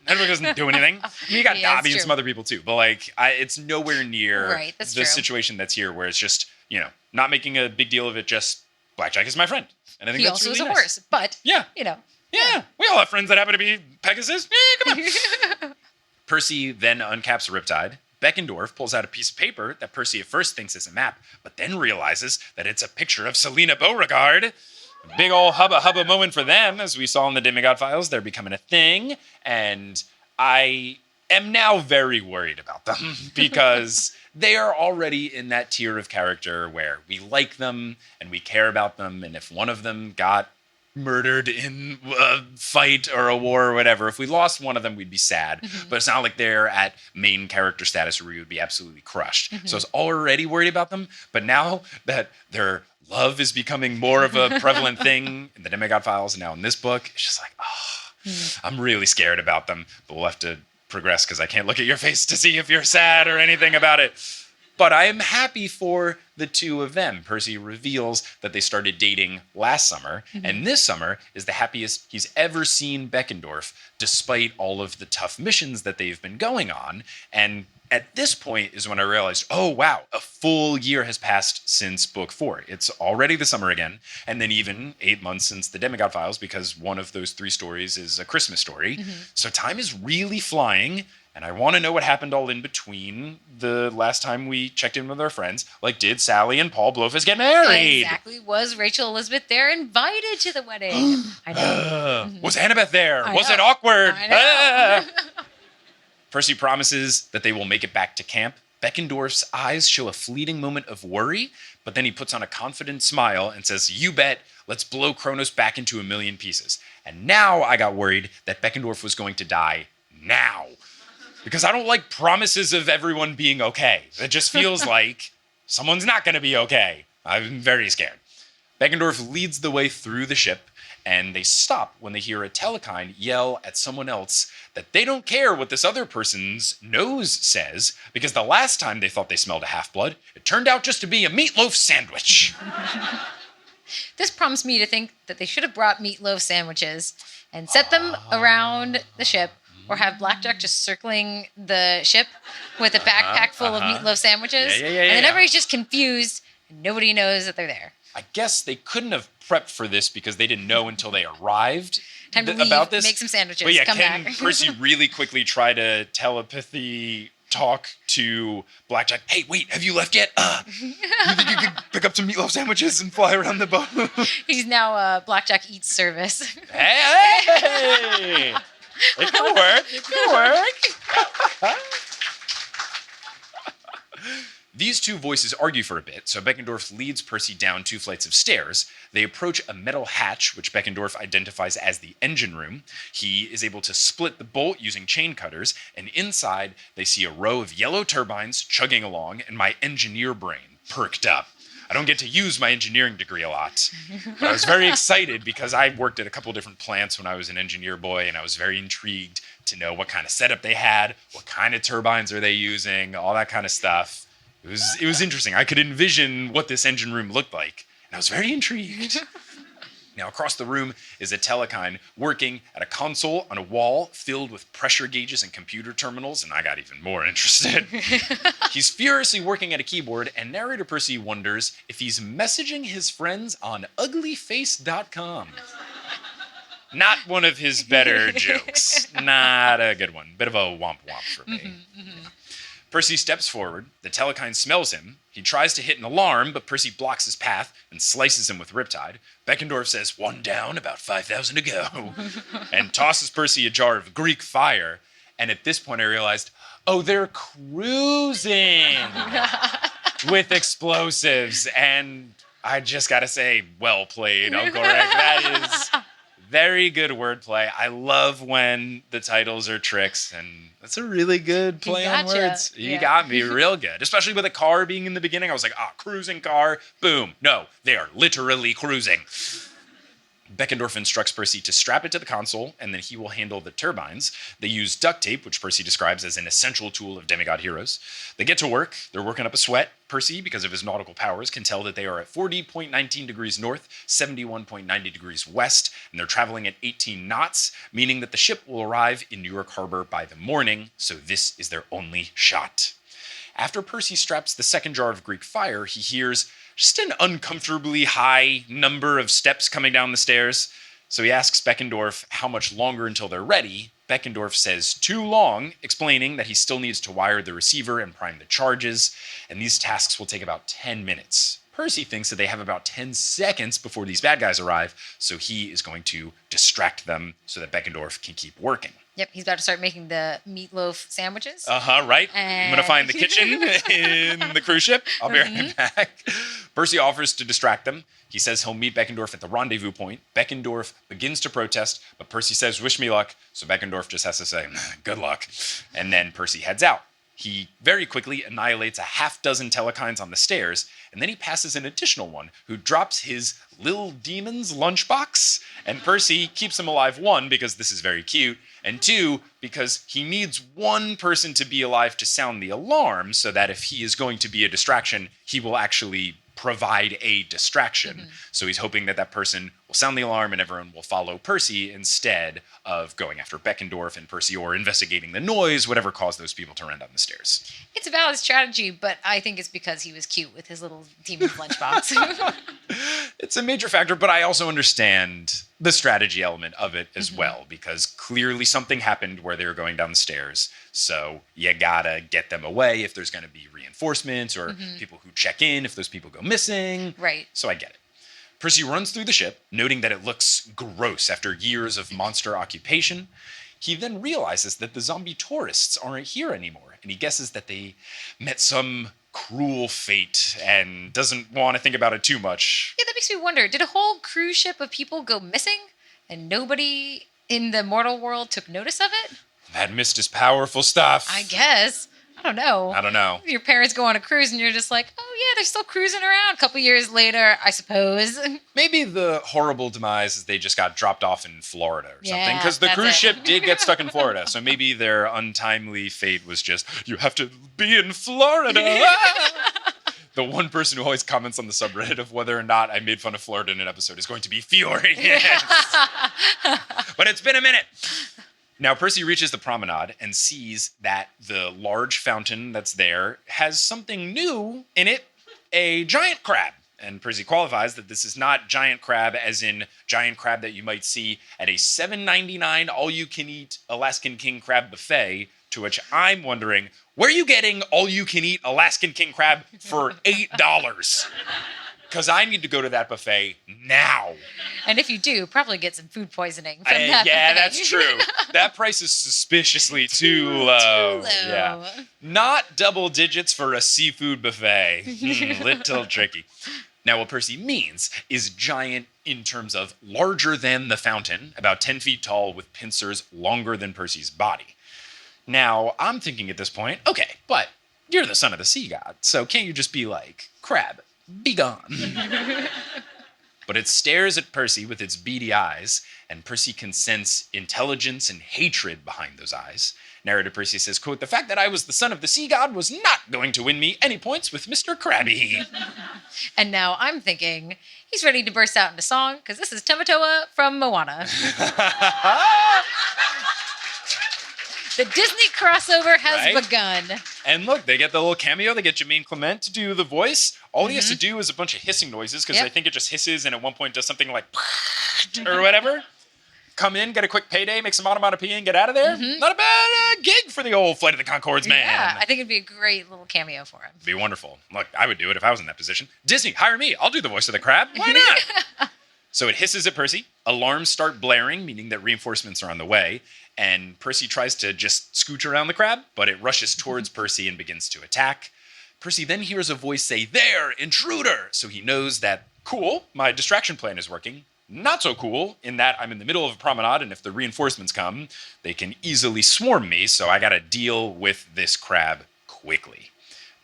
Hedwig doesn't do anything. I mean, you got Dobby and some other people too, but like, it's nowhere near the situation that's here, where it's just, you know, not making a big deal of it. Just BlackJack is my friend, and I think he that's also really is a nice. horse, but you know, we all have friends that happen to be Pegasus. Come on. Percy then uncaps Riptide. Beckendorf pulls out a piece of paper that Percy at first thinks is a map, but then realizes that it's a picture of Selena Beauregard. A big old hubba moment for them, as we saw in the Demigod Files. They're becoming a thing, and I am now very worried about them because they are already in that tier of character where we like them and we care about them, and if one of them got murdered in a fight or a war or whatever, if we lost one of them, we'd be sad. But it's not like they're at main character status where we would be absolutely crushed. So I was already worried about them, but now that their love is becoming more of a prevalent thing in the Demigod Files and now in this book, it's just like, I'm really scared about them, but we'll have to progress because I can't look at your face to see if you're sad or anything about it. But I am happy for the two of them. Percy reveals that they started dating last summer, and this summer is the happiest he's ever seen Beckendorf, despite all of the tough missions that they've been going on. And At this point is when I realized, oh, wow, a full year has passed since book 4. It's already the summer again, and then even 8 months since the Demigod Files, because one of those 3 stories is a Christmas story. So time is really flying, and I want to know what happened all in between the last time we checked in with our friends. Like, did Sally and Paul Blofeld get married? Exactly. Was Rachel Elizabeth there invited to the wedding? I know. Was Annabeth there? I Was know. it awkward? I know. Percy promises that they will make it back to camp. Beckendorf's eyes show a fleeting moment of worry, but then he puts on a confident smile and says, you bet, let's blow Kronos back into a million pieces. And now I got worried that Beckendorf was going to die now. Because I don't like promises of everyone being okay. It just feels like someone's not going to be okay. I'm very scared. Beckendorf leads the way through the ship, and they stop when they hear a telekine yell at someone else that they don't care what this other person's nose says, because the last time they thought they smelled a half-blood, it turned out just to be a meatloaf sandwich. This prompts me to think that they should have brought meatloaf sandwiches and set them around the ship, or have BlackJack just circling the ship with a backpack full of meatloaf sandwiches. And then everybody's just confused, and nobody knows that they're there. I guess they couldn't have prepped for this because they didn't know until they arrived Time to leave, about this. make some sandwiches, But yeah, come can back. Percy really quickly try to telepathy talk to BlackJack? Hey, wait, have you left yet? You think you could pick up some meatloaf sandwiches and fly around the boat? He's now BlackJack Eats service. Hey! It can work. It can work. These two voices argue for a bit, so Beckendorf leads Percy down 2 flights of stairs. They approach a metal hatch, which Beckendorf identifies as the engine room. He is able to split the bolt using chain cutters, and inside they see a row of yellow turbines chugging along, and my engineer brain perked up. I don't get to use my engineering degree a lot, but I was very excited because I worked at a couple different plants when I was an engineer boy, and I was very intrigued to know what kind of setup they had, what kind of turbines are they using, all that kind of stuff. It was interesting. I could envision what this engine room looked like, and I was very intrigued. Now, across the room is a telekine working at a console on a wall filled with pressure gauges and computer terminals, and I got even more interested. He's furiously working at a keyboard, and narrator Percy wonders if he's messaging his friends on uglyface.com. Not one of his better jokes. Not a good one. Bit of a womp-womp for me. Percy steps forward. The telekine smells him. He tries to hit an alarm, but Percy blocks his path and slices him with Riptide. Beckendorf says, 1 down, about 5,000 to go, and tosses Percy a jar of Greek fire. And at this point I realized, oh, they're cruising with explosives. And I just got to say, well played, Uncle Rick. That is very good wordplay. I love when the titles are tricks, and that's a really good play on words. You got me real good, especially with a car being in the beginning. I was like, cruising car, boom. No, they are literally cruising. Beckendorf instructs Percy to strap it to the console, and then he will handle the turbines. They use duct tape, which Percy describes as an essential tool of demigod heroes. They get to work. They're working up a sweat. Percy, because of his nautical powers, can tell that they are at 40.19 degrees north, 71.90 degrees west, and they're traveling at 18 knots, meaning that the ship will arrive in New York Harbor by the morning, so this is their only shot. After Percy straps the second jar of Greek fire, he hears just an uncomfortably high number of steps coming down the stairs. So he asks Beckendorf how much longer until they're ready. Beckendorf says too long, explaining that he still needs to wire the receiver and prime the charges, and these tasks will take about 10 minutes. Percy thinks that they have about 10 seconds before these bad guys arrive, so he is going to distract them so that Beckendorf can keep working. Yep, he's about to start making the meatloaf sandwiches. Right. I'm going to find the kitchen in the cruise ship. I'll be right back. Percy offers to distract them. He says he'll meet Beckendorf at the rendezvous point. Beckendorf begins to protest, but Percy says, wish me luck. So Beckendorf just has to say, good luck. And then Percy heads out. He very quickly annihilates a half dozen telekines on the stairs, and then he passes an additional one who drops his Lil Demon's lunchbox. And Percy keeps him alive, 1, because this is very cute, and 2, because he needs one person to be alive to sound the alarm so that if he is going to be a distraction, he will actually provide a distraction. So he's hoping that that person will sound the alarm and everyone will follow Percy instead of going after Beckendorf and Percy or investigating the noise, whatever caused those people to run down the stairs. It's a valid strategy, but I think it's because he was cute with his little demon's lunchbox. It's a major factor, but I also understand the strategy element of it as well, because clearly something happened where they were going down the stairs. So you gotta get them away if there's going to be reinforcements or people who check in if those people go missing. Right. So I get it. Percy runs through the ship, noting that it looks gross after years of monster occupation. He then realizes that the zombie tourists aren't here anymore, and he guesses that they met some cruel fate and doesn't want to think about it too much. Yeah, that makes me wonder, did a whole cruise ship of people go missing and nobody in the mortal world took notice of it? That mist is powerful stuff. I guess. I don't know. Your parents go on a cruise and you're just like, oh yeah, they're still cruising around. A couple years later, I suppose. Maybe the horrible demise is they just got dropped off in Florida or something. Because the cruise ship did get stuck in Florida. So maybe their untimely fate was just, you have to be in Florida. The one person who always comments on the subreddit of whether or not I made fun of Florida in an episode is going to be furious. But it's been a minute. Now, Percy reaches the promenade and sees that the large fountain that's there has something new in it, a giant crab. And Percy qualifies that this is not giant crab as in giant crab that you might see at a $7.99 all-you-can-eat Alaskan king crab buffet, to which I'm wondering, where are you getting all-you-can-eat Alaskan king crab for $8? Because I need to go to that buffet now. And if you do, probably get some food poisoning from that yeah, buffet. That's true. That price is suspiciously too low. Yeah. Not double digits for a seafood buffet. Little tricky. Now, what Percy means is giant in terms of larger than the fountain, about 10 feet tall with pincers longer than Percy's body. Now, I'm thinking at this point, okay, but you're the son of the sea god, so can't you just be like, crab, be gone? But it stares at Percy with its beady eyes, and Percy can sense intelligence and hatred behind those eyes. Narrator Percy says, quote, "The fact that I was the son of the sea god was not going to win me any points with Mr. Krabby." And now I'm thinking, he's ready to burst out into song, because this is Tamatoa from Moana. The Disney crossover has begun. And look, they get the little cameo. They get Jermaine Clement to do the voice. All he has to do is a bunch of hissing noises, because I think it just hisses and at one point does something like or whatever. Come in, get a quick payday, make some onomatopoeia, and get out of there. Not a bad gig for the old Flight of the Conchords, man. Yeah, I think it'd be a great little cameo for him. It'd be wonderful. Look, I would do it if I was in that position. Disney, hire me. I'll do the voice of the crab. Why not? So it hisses at Percy. Alarms start blaring, meaning that reinforcements are on the way. And Percy tries to just scooch around the crab, but it rushes towards Percy and begins to attack. Percy then hears a voice say, "There, intruder!" So he knows that, cool, my distraction plan is working. Not so cool, in that I'm in the middle of a promenade, and if the reinforcements come, they can easily swarm me, so I gotta deal with this crab quickly.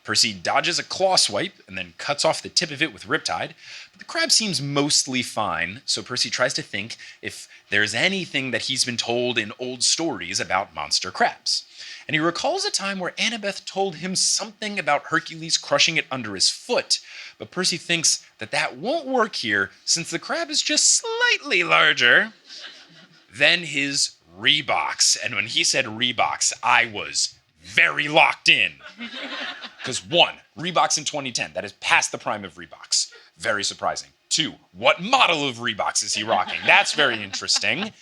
Percy dodges a claw swipe and then cuts off the tip of it with Riptide, but the crab seems mostly fine, so Percy tries to think if there's anything that he's been told in old stories about monster crabs. And he recalls a time where Annabeth told him something about Hercules crushing it under his foot, but Percy thinks that that won't work here since the crab is just slightly larger than his Reeboks. And when he said Reeboks, I was very locked in. Because 1, Reeboks in 2010, that is past the prime of Reeboks. Very surprising. 2, what model of Reeboks is he rocking? That's very interesting.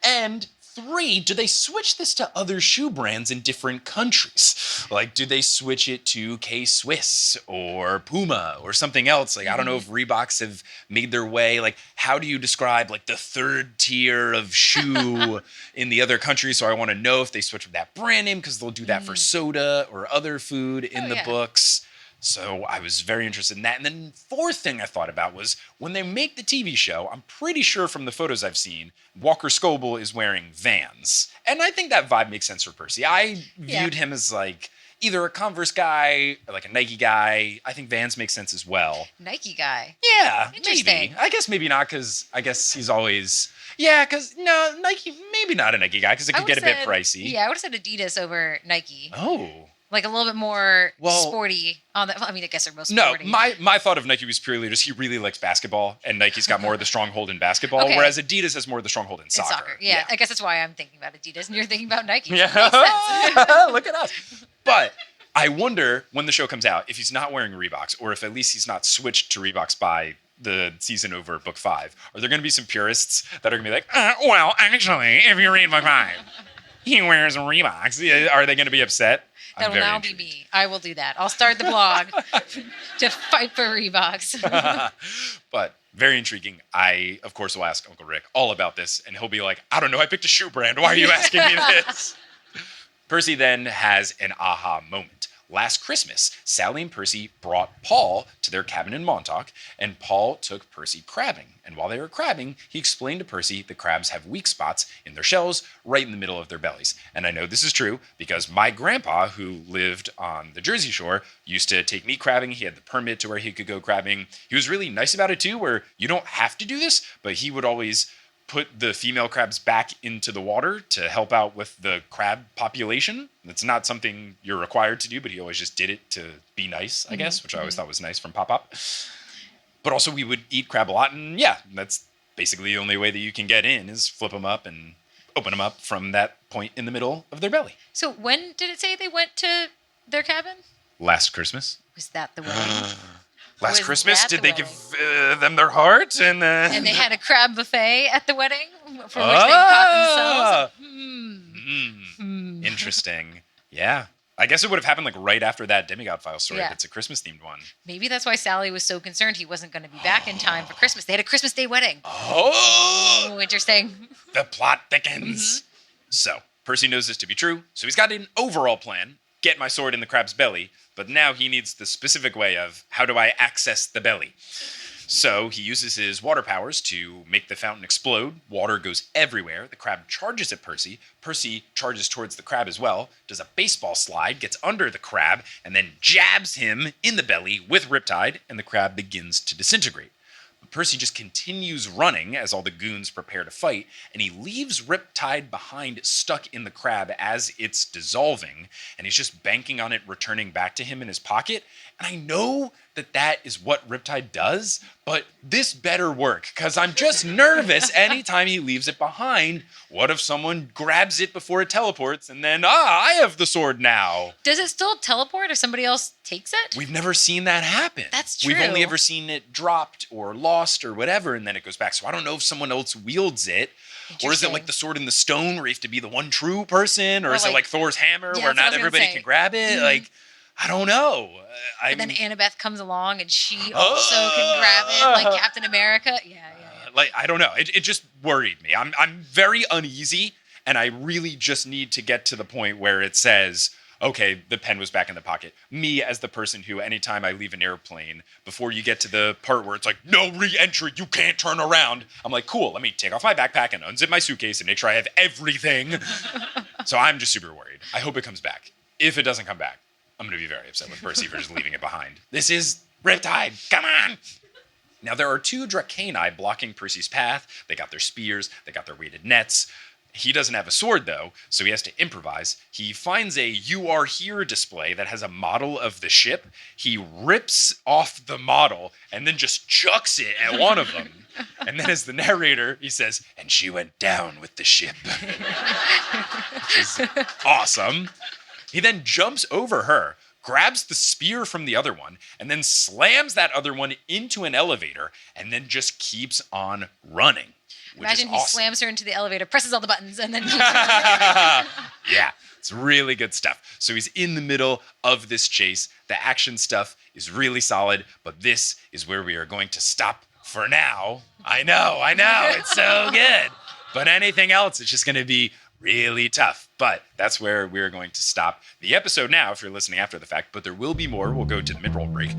And 3, do they switch this to other shoe brands in different countries? Like, do they switch it to K-Swiss or Puma or something else? Like, I don't know if Reeboks have made their way. Like, how do you describe, like, the third tier of shoe in the other countries? So I want to know if they switch with that brand name, because they'll do that for soda or other food in the books. So I was very interested in that. And then 4th thing I thought about was when they make the TV show, I'm pretty sure from the photos I've seen, Walker Scobell is wearing Vans. And I think that vibe makes sense for Percy. I viewed him as like either a Converse guy or like a Nike guy. I think Vans makes sense as well. Nike guy. Yeah, maybe. I guess maybe not, because I guess he's always... Yeah, because Nike, maybe not a Nike guy, because it could get a bit pricey. Yeah, I would have said Adidas over Nike. Oh. Like a little bit more Well, sporty on that. I mean, I guess they're most sporty. No, my thought of Nike was purely just he really likes basketball, and Nike's got more of the stronghold in basketball, whereas Adidas has more of the stronghold in soccer. Yeah, I guess that's why I'm thinking about Adidas, and you're thinking about Nike. Yeah, Makes sense. Look at us. But I wonder when the show comes out if he's not wearing Reeboks, or if at least he's not switched to Reeboks by the season over book 5. Are there going to be some purists that are going to be like, well, actually, if you read book 5, he wears Reeboks? Are they going to be upset? That will now be me. I will do that. I'll start the blog to fight for Reeboks. But very intriguing. I, of course, will ask Uncle Rick all about this, and he'll be like, I don't know, I picked a shoe brand. Why are you asking me this? Percy then has an aha moment. Last Christmas, Sally and Percy brought Paul to their cabin in Montauk, and Paul took Percy crabbing. And while they were crabbing, he explained to Percy the crabs have weak spots in their shells right in the middle of their bellies. And I know this is true because my grandpa, who lived on the Jersey Shore, used to take me crabbing. He had the permit to where he could go crabbing. He was really nice about it too, where you don't have to do this, but he would always put the female crabs back into the water to help out with the crab population. It's not something you're required to do, but he always just did it to be nice, I guess, which I always thought was nice from Pop-Pop. But also we would eat crab a lot, and yeah, that's basically the only way that you can get in is flip them up and open them up from that point in the middle of their belly. So when did it say they went to their cabin? Last Christmas. Was that the wedding? Last Christmas, did they give them their heart? And they had a crab buffet at the wedding for which they caught themselves. Interesting. Yeah. I guess it would have happened like right after that Demigod File story. That's a Christmas-themed one. Maybe that's why Sally was so concerned he wasn't going to be back in time for Christmas. They had a Christmas Day wedding. Oh! Interesting. The plot thickens. So, Percy knows this to be true, so he's got an overall plan. Get my sword in the crab's belly, but now he needs the specific way of how do I access the belly? So he uses his water powers to make the fountain explode. Water goes everywhere. The crab charges at Percy. Percy charges towards the crab as well, does a baseball slide, gets under the crab, and then jabs him in the belly with Riptide, and the crab begins to disintegrate. Percy just continues running as all the goons prepare to fight, and he leaves Riptide behind stuck in the crab as it's dissolving, and he's just banking on it returning back to him in his pocket. And I know that that is what Riptide does, but this better work, because I'm just nervous anytime he leaves it behind. What if someone grabs it before it teleports, and then, I have the sword now? Does it still teleport if somebody else takes it? We've never seen that happen. That's true. We've only ever seen it dropped or lost or whatever, and then it goes back. So I don't know if someone else wields it. Or is it like the sword in the stone where you have to be the one true person? Or is it like Thor's hammer where not everybody can grab it? Mm-hmm. Like, I don't know. And then Annabeth comes along and she also can grab it like Captain America. Yeah. Like, I don't know. It just worried me. I'm very uneasy, and I really just need to get to the point where it says, okay, the pen was back in the pocket. Me as the person who, anytime I leave an airplane, before you get to the part where it's like, no re-entry, you can't turn around. I'm like, cool, let me take off my backpack and unzip my suitcase and make sure I have everything. So I'm just super worried. I hope it comes back. If it doesn't come back, I'm going to be very upset with Percy for just leaving it behind. This is Riptide. Come on. Now, there are 2 Dracani blocking Percy's path. They got their spears. They got their weighted nets. He doesn't have a sword, though, so he has to improvise. He finds a "You Are Here" display that has a model of the ship. He rips off the model and then just chucks it at one of them. And then as the narrator, he says, "And she went down with the ship." Which is awesome. He then jumps over her, grabs the spear from the other one, and then slams that other one into an elevator, and then just keeps on running. Imagine he slams her into the elevator, presses all the buttons, and then keeps Yeah, it's really good stuff. So he's in the middle of this chase. The action stuff is really solid, but this is where we are going to stop for now. I know, it's so good. But anything else, it's just going to be really tough. But that's where we're going to stop the episode now if you're listening after the fact. But there will be more. We'll go to the mid-roll break.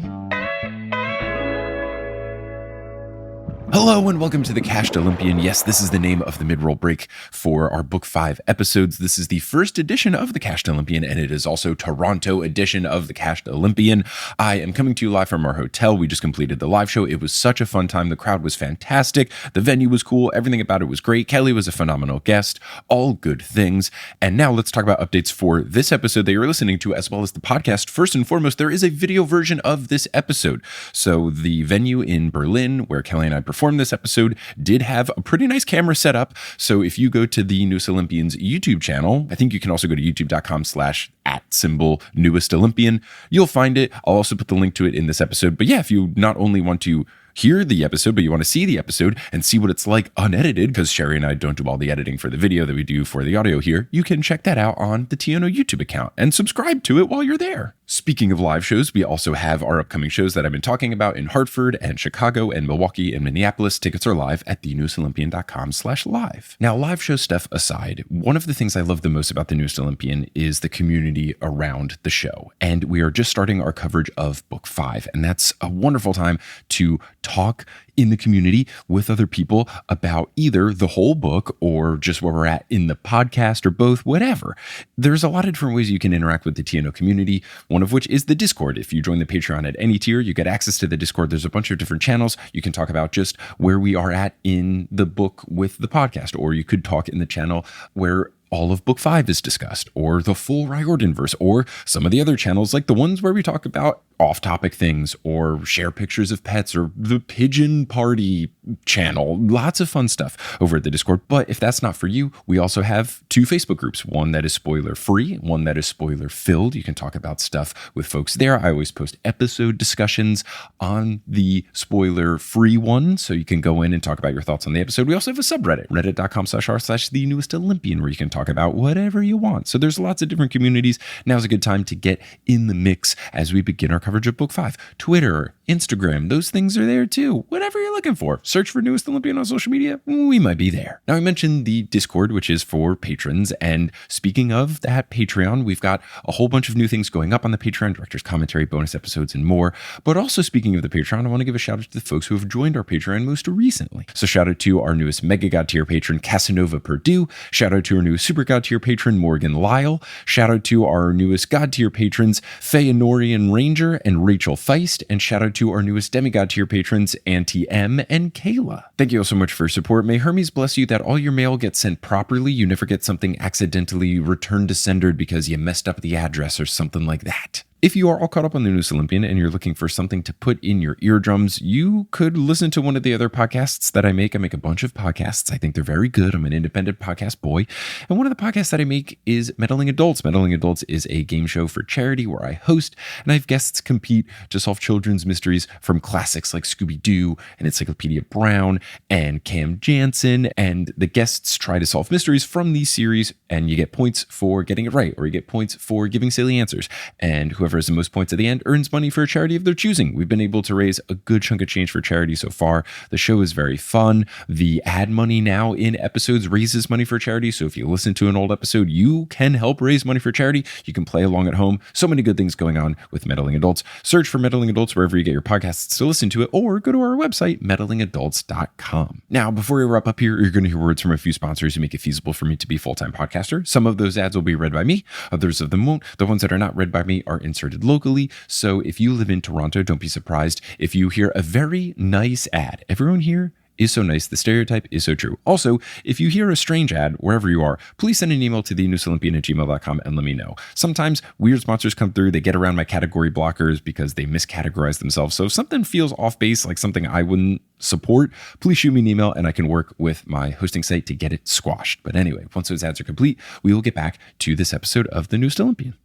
Hello and welcome to the Last Olympian. Yes, this is the name of the mid-roll break for our Book 5 episodes. This is the first edition of the Last Olympian, and it is also Toronto edition of the Last Olympian. I am coming to you live from our hotel. We just completed the live show. It was such a fun time. The crowd was fantastic. The venue was cool. Everything about it was great. Kelly was a phenomenal guest. All good things. And now let's talk about updates for this episode that you're listening to, as well as the podcast. First and foremost, there is a video version of this episode. So the venue in Berlin, where Kelly and I performed this episode, did have a pretty nice camera set up. So if you go to the Newest Olympian's YouTube channel, I think you can also go to youtube.com/@newest Olympian. You'll find it. I'll also put the link to it in this episode. But yeah, if you not only want to hear the episode, but you want to see the episode and see what it's like unedited, because Sherry and I don't do all the editing for the video that we do for the audio here, you can check that out on the TNO YouTube account and subscribe to it while you're there. Speaking of live shows, we also have our upcoming shows that I've been talking about in Hartford and Chicago and Milwaukee and Minneapolis. Tickets are live at thenewestolympian.com/live. Now, live show stuff aside, one of the things I love the most about the Newest Olympian is the community around the show. And we are just starting our coverage of Book 5. And that's a wonderful time to talk in the community with other people about either the whole book or just where we're at in the podcast or both, whatever. There's a lot of different ways you can interact with the TNO community, one of which is the Discord. If you join the Patreon at any tier, you get access to the Discord. There's a bunch of different channels. You can talk about just where we are at in the book with the podcast, or you could talk in the channel where all of Book 5 is discussed, or the full Riordanverse, or some of the other channels like the ones where we talk about off-topic things or share pictures of pets, or the Pigeon Party channel. Lots of fun stuff over at the Discord. But if that's not for you, we also have 2 Facebook groups, one that is spoiler-free, one that is spoiler-filled. You can talk about stuff with folks there. I always post episode discussions on the spoiler-free one, so you can go in and talk about your thoughts on the episode. We also have a subreddit, reddit.com/r/thenewestolympian, where you can talk about whatever you want. So there's lots of different communities. Now's a good time to get in the mix as we begin our coverage of Book 5. Twitter, Instagram, those things are there too. Whatever you're looking for. Search for Newest Olympian on social media. We might be there. Now, I mentioned the Discord, which is for patrons. And speaking of that Patreon, we've got a whole bunch of new things going up on the Patreon, director's commentary, bonus episodes, and more. But also speaking of the Patreon, I want to give a shout out to the folks who have joined our Patreon most recently. So shout out to our newest Mega God tier patron, Casanova Purdue. Shout out to our new Super God tier patron, Morgan Lyle. Shout out to our newest God tier patrons, Feanorian Ranger and Rachel Feist. And shout out to our newest Demigod tier patrons, Auntie M and Kayla. Thank you all so much for your support. May Hermes bless you that all your mail gets sent properly. You never get something accidentally returned to sender because you messed up the address or something like that. If you are all caught up on the Newest Olympian and you're looking for something to put in your eardrums, you could listen to one of the other podcasts that I make. I make a bunch of podcasts. I think they're very good. I'm an independent podcast boy. And one of the podcasts that I make is Meddling Adults. Meddling Adults is a game show for charity where I host and I have guests compete to solve children's mysteries from classics like Scooby-Doo and Encyclopedia Brown and Cam Jansen. And the guests try to solve mysteries from these series, and you get points for getting it right, or you get points for giving silly answers. And whoever has the most points at the end earns money for a charity of their choosing. We've been able to raise a good chunk of change for charity so far. The show is very fun. The ad money now in episodes raises money for charity. So if you listen to an old episode, you can help raise money for charity. You can play along at home. So many good things going on with Meddling Adults. Search for Meddling Adults wherever you get your podcasts to listen to it, or go to our website, meddlingadults.com. Now, before we wrap up here, you're going to hear words from a few sponsors who make it feasible for me to be a full-time podcaster. Some of those ads will be read by me. Others of them won't. The ones that are not read by me are inserted locally. So if you live in Toronto, don't be surprised if you hear a very nice ad. Everyone here is so nice. The stereotype is so true. Also, if you hear a strange ad wherever you are, please send an email to thenewestolympian@gmail.com and let me know. Sometimes weird sponsors come through. They get around my category blockers because they miscategorize themselves. So if something feels off base, like something I wouldn't support, please shoot me an email and I can work with my hosting site to get it squashed. But anyway, once those ads are complete, we will get back to this episode of The Newest Olympian.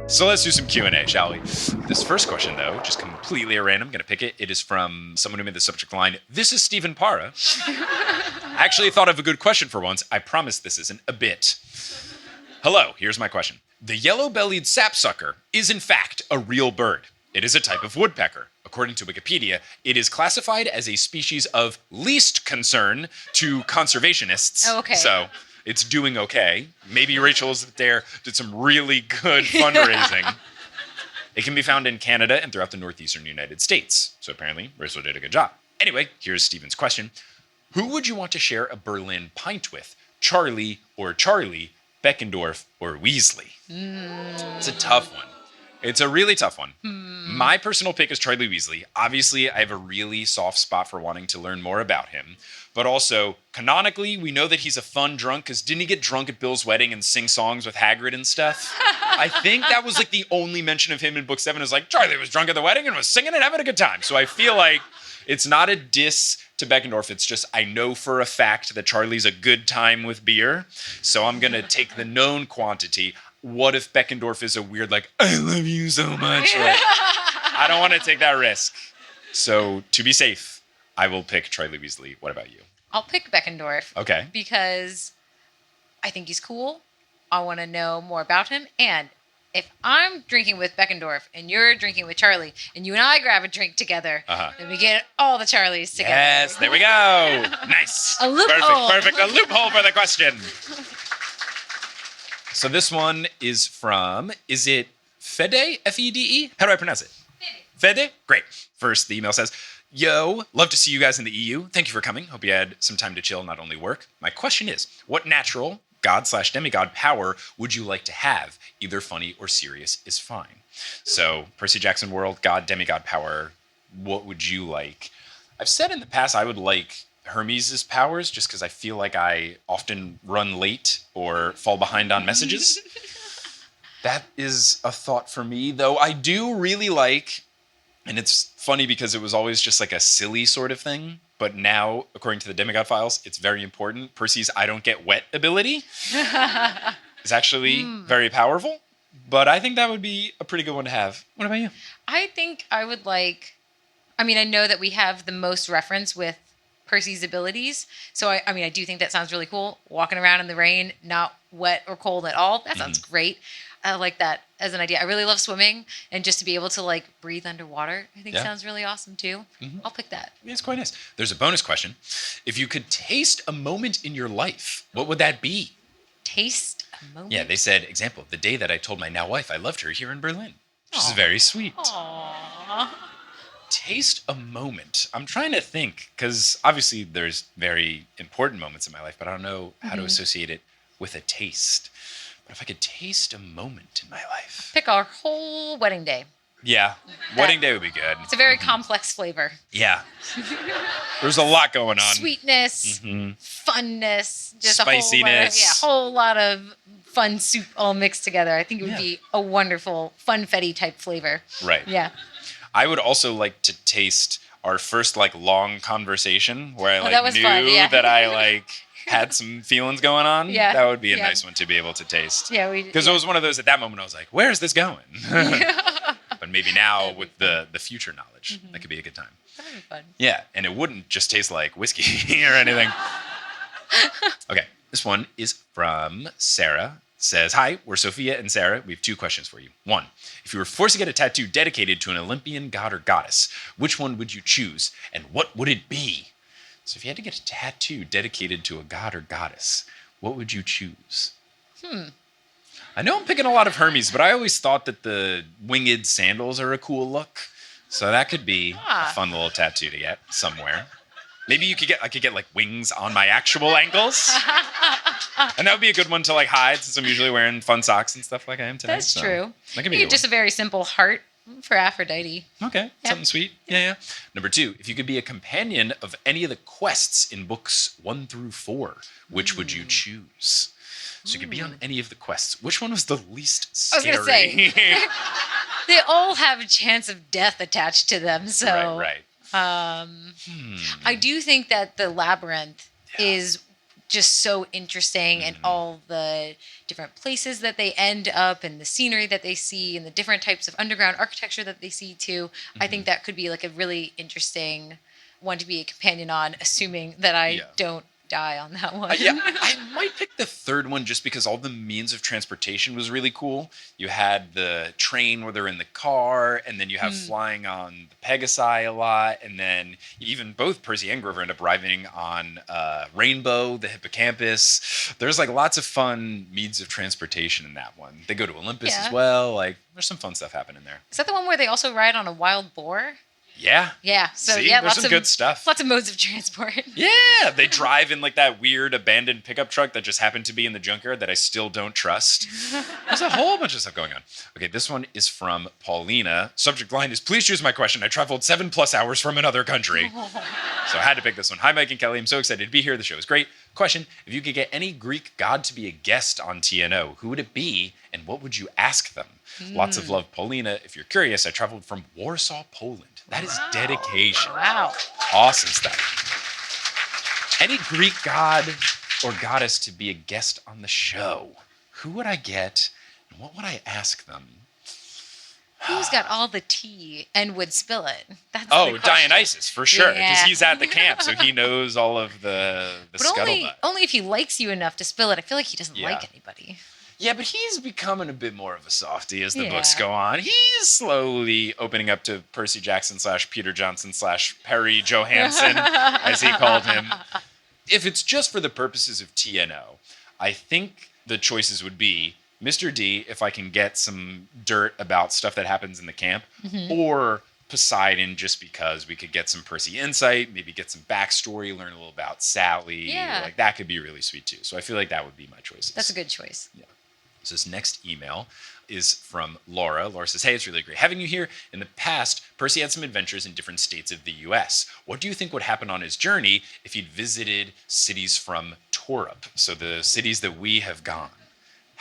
So let's do some Q&A, shall we? This first question, though, just completely at random, I'm going to pick it. It is from someone who made the subject line, "This is Stephen Para." I actually thought of a good question for once. I promise this isn't a bit. Hello, here's my question. The yellow-bellied sapsucker is, in fact, a real bird. It is a type of woodpecker. According to Wikipedia, it is classified as a species of least concern to conservationists. Oh, okay. So it's doing okay. Maybe Rachel is there, did some really good fundraising. It can be found in Canada and throughout the northeastern United States. So apparently, Rachel did a good job. Anyway, here's Stephen's question. Who would you want to share a Berlin pint with? Charlie or Charlie, Beckendorf or Weasley? It's a tough one. It's a really tough one. My personal pick is Charlie Weasley. Obviously, I have a really soft spot for wanting to learn more about him. But also, canonically, we know that he's a fun drunk because didn't he get drunk at Bill's wedding and sing songs with Hagrid and stuff? I think that was like the only mention of him in book 7 is like, Charlie was drunk at the wedding and was singing and having a good time. So I feel like it's not a diss to Beckendorf. It's just I know for a fact that Charlie's a good time with beer. So I'm going to take the known quantity. What if Beckendorf is a weird, like, I love you so much? Like, I don't want to take that risk. So to be safe, I will pick Charlie Weasley. What about you? I'll pick Beckendorf. Okay. Because I think he's cool. I want to know more about him. And if I'm drinking with Beckendorf and you're drinking with Charlie and you and I grab a drink together, then we get all the Charlies together. Yes, there we go. Nice. A loophole. Perfect. A loophole for the question. So this one is from, is it Fede? F-E-D-E? How do I pronounce it? Fede? Great. First, the email says, yo, love to see you guys in the EU. Thank you for coming. Hope you had some time to chill, not only work. My question is, what natural god/demigod power would you like to have? Either funny or serious is fine. So, Percy Jackson world, god, demigod power, what would you like? I've said in the past I would like Hermes' powers just because I feel like I often run late or fall behind on messages. That is a thought for me, though I do really like, and it's funny because it was always just like a silly sort of thing, but now, according to the Demigod Files, it's very important. Percy's I don't get wet ability is actually very powerful, but I think that would be a pretty good one to have. What about you? I think I would like, I mean, I know that we have the most reference with Percy's abilities. So, I do think that sounds really cool. Walking around in the rain, not wet or cold at all. That sounds great. I like that as an idea. I really love swimming, and just to be able to like breathe underwater, I think sounds really awesome too. I'll pick that. Yeah, it's quite nice. There's a bonus question. If you could taste a moment in your life, what would that be? Taste a moment? Yeah, they said, example, the day that I told my now wife I loved her here in Berlin. Which is very sweet. Aww. Taste a moment. I'm trying to think, because obviously there's very important moments in my life, but I don't know how to associate it with a taste. But if I could taste a moment in my life. Pick our whole wedding day. Yeah, wedding day would be good. It's a very complex flavor. Yeah. There's a lot going on. Sweetness, funness, just spiciness. a whole lot of fun soup all mixed together. I think it would be a wonderful funfetti type flavor. Right. Yeah. I would also like to taste our first like long conversation where I that was knew fun, that I like had some feelings going on. Yeah. That would be a nice one to be able to taste. Yeah, because it was one of those at that moment I was like, where is this going? But maybe now with the future knowledge, that could be a good time. That'd be fun. Yeah, and it wouldn't just taste like whiskey or anything. Okay, this one is from Sarah. Says, hi, we're Sophia and Sarah. We have 2 questions for you. 1, if you were forced to get a tattoo dedicated to an Olympian god or goddess, which one would you choose and what would it be? So if you had to get a tattoo dedicated to a god or goddess, what would you choose? I know I'm picking a lot of Hermes, but I always thought that the winged sandals are a cool look. So that could be a fun little tattoo to get somewhere. Maybe I could get like wings on my actual ankles. And that would be a good one to like hide since I'm usually wearing fun socks and stuff like I am today. That's true. That could be just a very simple heart for Aphrodite. Okay, something sweet. Yeah. Number 2, if you could be a companion of any of the quests in books 1 through 4, which would you choose? So you could be on any of the quests. Which one was the least scary? I was going to say, they all have a chance of death attached to them. So, right. I do think that the labyrinth is just so interesting, and all the different places that they end up and the scenery that they see and the different types of underground architecture that they see too. I think that could be like a really interesting one to be a companion on, assuming that I don't die on that one. Yeah, I might pick the third one just because all the means of transportation was really cool. You had the train where they're in the car, and then you have flying on the Pegasi a lot, and then even both Percy and Grover end up arriving on Rainbow, the hippocampus. There's like lots of fun means of transportation in that one. They go to Olympus as well. Like there's some fun stuff happening there. Is that the one where they also ride on a wild boar? Yeah. Yeah. So See, yeah, there's lots some of good stuff. Lots of modes of transport. Yeah, they drive in like that weird abandoned pickup truck that just happened to be in the junkyard that I still don't trust. There's a whole bunch of stuff going on. Okay, this one is from Paulina. Subject line is, please choose my question. I traveled 7+ hours from another country. So I had to pick this one. Hi, Mike and Kelly. I'm so excited to be here. The show is great. Question, if you could get any Greek god to be a guest on TNO, who would it be and what would you ask them? Lots of love, Paulina. If you're curious, I traveled from Warsaw, Poland. That is dedication. Wow. Awesome stuff. Any Greek god or goddess to be a guest on the show? Who would I get and what would I ask them? Who's got all the tea and would spill it? That's the question. Dionysus, for sure. Because Yeah. he's at the camp, so he knows all of the But scuttlebutt. only if he likes you enough to spill it. I feel like he doesn't Yeah. like anybody. Yeah, but he's becoming a bit more of a softie as the Yeah. books go on. He's slowly opening up to Percy Jackson / Peter Johnson / Perry Johansson, as he called him. If it's just for the purposes of TNO, I think the choices would be Mr. D, if I can get some dirt about stuff that happens in the camp, or Poseidon, just because we could get some Percy insight, maybe get some backstory, learn a little about Sally. Yeah. Like that could be really sweet too. So I feel like that would be my choices. That's a good choice. Yeah. So this next email is from Laura. Laura says, hey, it's really great having you here. In the past, Percy had some adventures in different states of the U.S. What do you think would happen on his journey if he'd visited cities from Torup? So the cities that we have gone.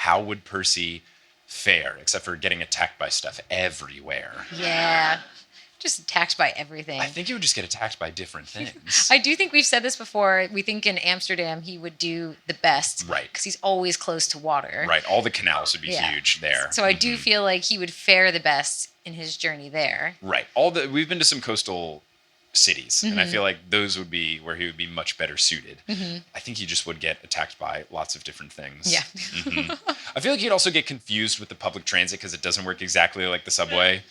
How would Percy fare, except for getting attacked by stuff everywhere? Yeah. Just attacked by everything. I think he would just get attacked by different things. I do think we've said this before. We think in Amsterdam he would do the best. Right. Because he's always close to water. Right. All the canals would be huge there. So I do feel like he would fare the best in his journey there. Right. We've been to some coastal cities, and I feel like those would be where he would be much better suited. I think he just would get attacked by lots of different things. Yeah. I feel like he'd also get confused with the public transit because it doesn't work exactly like the subway.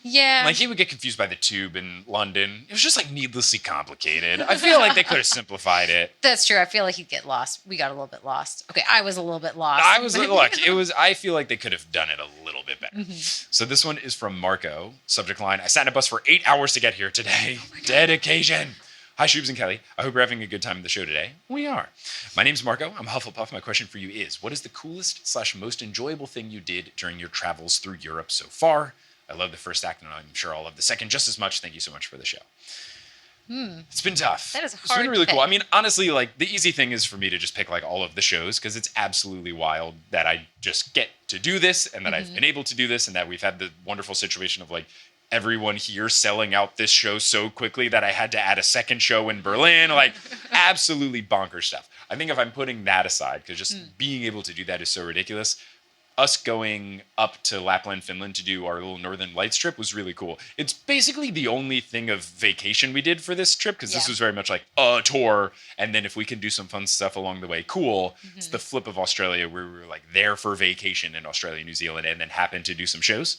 Yeah. Like he would get confused by the tube in London. It was just like needlessly complicated. I feel like they could have simplified it. That's true. I feel like he'd get lost. We got a little bit lost. Okay, I was a little bit lost. I feel like they could have done it a little bit better. So this one is from Marco. Subject line, I sat in a bus for 8 hours to get here today. Dedication. Hi, Schubes and Kelly. I hope you're having a good time in the show today. We are. My name's Marco. I'm Hufflepuff. My question for you is, what is the coolest / most enjoyable thing you did during your travels through Europe so far? I love the first act, and I'm sure I'll love the second just as much. Thank you so much for the show. It's been tough. That is It's hard been really to cool. pick. I mean, honestly, like the easy thing is for me to just pick like all of the shows because it's absolutely wild that I just get to do this and that I've been able to do this and that we've had the wonderful situation of like everyone here selling out this show so quickly that I had to add a second show in Berlin. Like absolutely bonkers stuff. I think if I'm putting that aside, because just being able to do that is so ridiculous. Us going up to Lapland, Finland to do our little Northern Lights trip was really cool. It's basically the only thing of vacation we did for this trip because this was very much like a tour. And then if we can do some fun stuff along the way, cool. It's the flip of Australia where we were like there for vacation in Australia, New Zealand, and then happened to do some shows.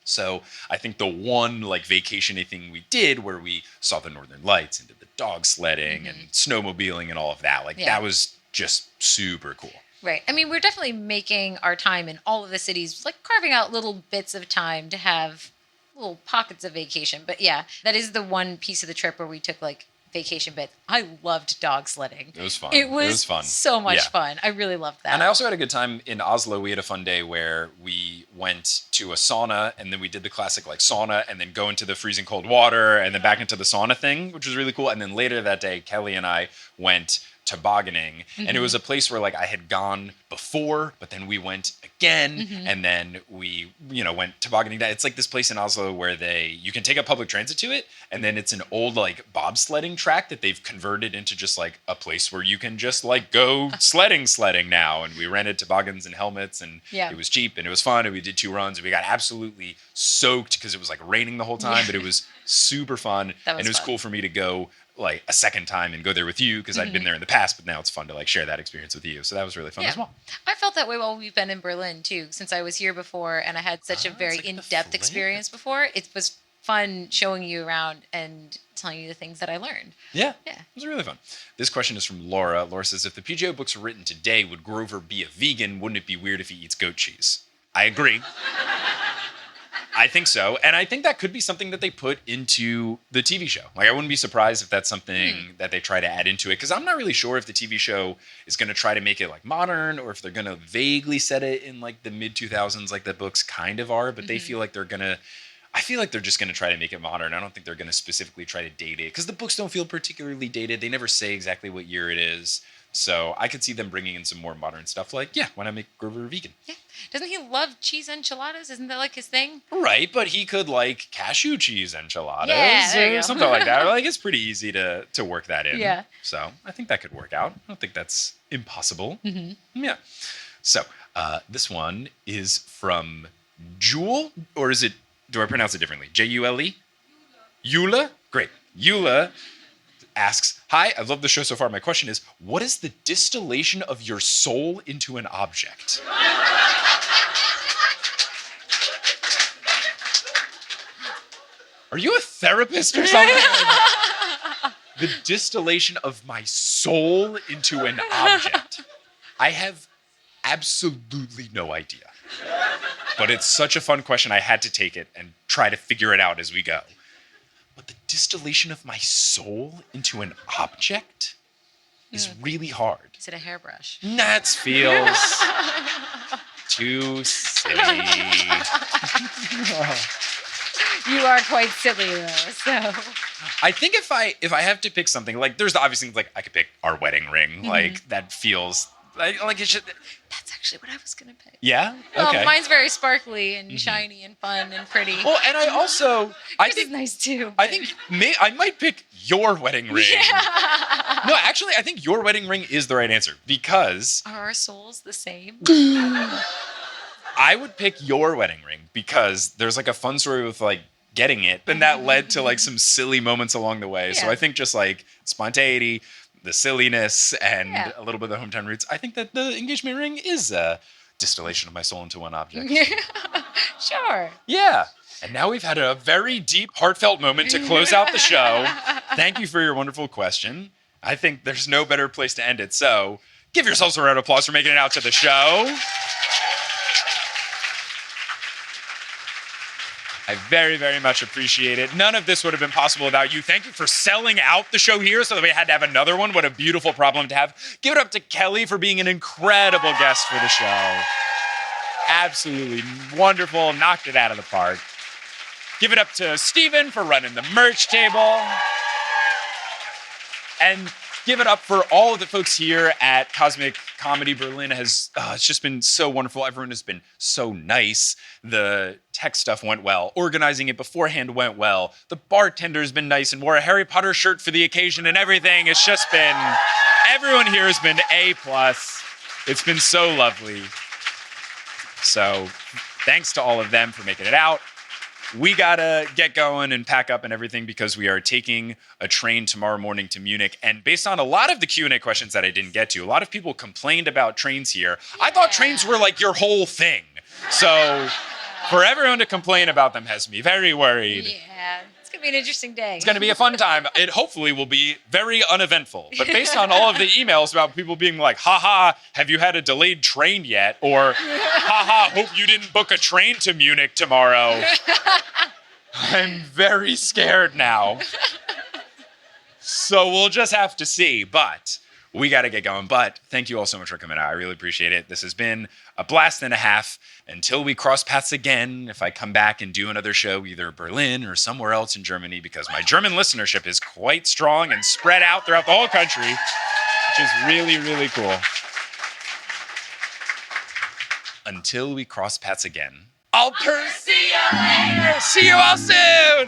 So I think the one like vacation-y thing we did where we saw the Northern Lights and did the dog sledding and snowmobiling and all of that, like that was just super cool. Right. I mean, we're definitely making our time in all of the cities, like carving out little bits of time to have little pockets of vacation. But yeah, that is the one piece of the trip where we took like vacation bits. I loved dog sledding. It was fun. It was fun. So much fun. I really loved that. And I also had a good time in Oslo. We had a fun day where we went to a sauna and then we did the classic like sauna and then go into the freezing cold water and then back into the sauna thing, which was really cool. And then later that day, Kelly and I went tobogganing and it was a place where like I had gone before, but then we went again and then we went tobogganing. It's like this place in Oslo where you can take a public transit to it and then it's an old like bobsledding track that they've converted into just like a place where you can just like go sledding now. And we rented toboggans and helmets and it was cheap and it was fun and we did 2 runs and we got absolutely soaked because it was like raining the whole time, but it was super fun. And it was fun. cool for me to go like a second time and go there with you because I'd been there in the past, but now it's fun to like share that experience with you. So that was really fun as well. I felt that way while we've been in Berlin too, since I was here before and I had such a very like in-depth experience before. It was fun showing you around and telling you the things that I learned. Yeah. It was really fun. This question is from Laura. Laura says, if the PJO books were written today, would Grover be a vegan? Wouldn't it be weird if he eats goat cheese? I agree. I think so. And I think that could be something that they put into the TV show. Like, I wouldn't be surprised if that's something that they try to add into it. Because I'm not really sure if the TV show is going to try to make it like modern or if they're going to vaguely set it in like the mid-2000s like the books kind of are. But they feel like they're going to... I feel like they're just going to try to make it modern. I don't think they're going to specifically try to date it. Because the books don't feel particularly dated. They never say exactly what year it is. So I could see them bringing in some more modern stuff like, why not make Grover vegan? Yeah. Doesn't he love cheese enchiladas? Isn't that like his thing? Right, but he could like cashew cheese enchiladas or something like that. Like it's pretty easy to work that in. Yeah. So I think that could work out. I don't think that's impossible. Yeah. So this one is from Jewel, or is it, do I pronounce it differently? Jule? Eula? Great. Eula asks, hi, I love the show so far. My question is, what is the distillation of your soul into an object? Are you a therapist or something? The distillation of my soul into an object. I have absolutely no idea. But it's such a fun question, I had to take it and try to figure it out as we go. But the distillation of my soul into an object is really hard. Is it a hairbrush? That feels too silly. You are quite silly though, so. I think if I have to pick something, like there's the obvious things, like I could pick our wedding ring, like that feels like it should. That's actually what I was gonna pick. Yeah. Well, Okay. mine's very sparkly and shiny and fun and pretty. Well, and I also Yours is nice too. I think I might pick your wedding ring. Yeah. No, actually, I think your wedding ring is the right answer because Are our souls the same? I would pick your wedding ring because there's like a fun story with like getting it, and that led to like some silly moments along the way. So Yeah. I think just like spontaneity, the silliness, and a little bit of the hometown roots. I think that the engagement ring is a distillation of my soul into one object. Sure. Yeah. And now we've had a very deep, heartfelt moment to close out the show. Thank you for your wonderful question. I think there's no better place to end it. So give yourselves a round of applause for making it out to the show. I very, very much appreciate it. None of this would have been possible without you. Thank you for selling out the show here so that we had to have another one. What a beautiful problem to have. Give it up to Kelly for being an incredible guest for the show. Absolutely wonderful. Knocked it out of the park. Give it up to Steven for running the merch table. And give it up for all of the folks here at Cosmic Comedy Berlin. It's just been so wonderful. Everyone has been so nice. The tech stuff went well. Organizing it beforehand went well. The bartender's been nice and wore a Harry Potter shirt for the occasion and everything. It's just been, everyone here has been A+. It's been so lovely. So thanks to all of them for making it out. We gotta get going and pack up and everything because we are taking a train tomorrow morning to Munich. And based on a lot of the Q&A questions that I didn't get to, a lot of people complained about trains here. I thought trains were like your whole thing. So for everyone to complain about them has me very worried. Yeah, it's gonna be an interesting day. It's gonna be a fun time. It hopefully will be very uneventful. But based on all of the emails about people being like, haha, have you had a delayed train yet? Or haha, hope you didn't book a train to Munich tomorrow. I'm very scared now. So we'll just have to see. But we got to get going. But thank you all so much for coming out. I really appreciate it. This has been a blast and a half. Until we cross paths again, if I come back and do another show, either Berlin or somewhere else in Germany, because my German listenership is quite strong and spread out throughout the whole country, which is really, really cool. Until we cross paths again, I'll Percy you later. See you all soon.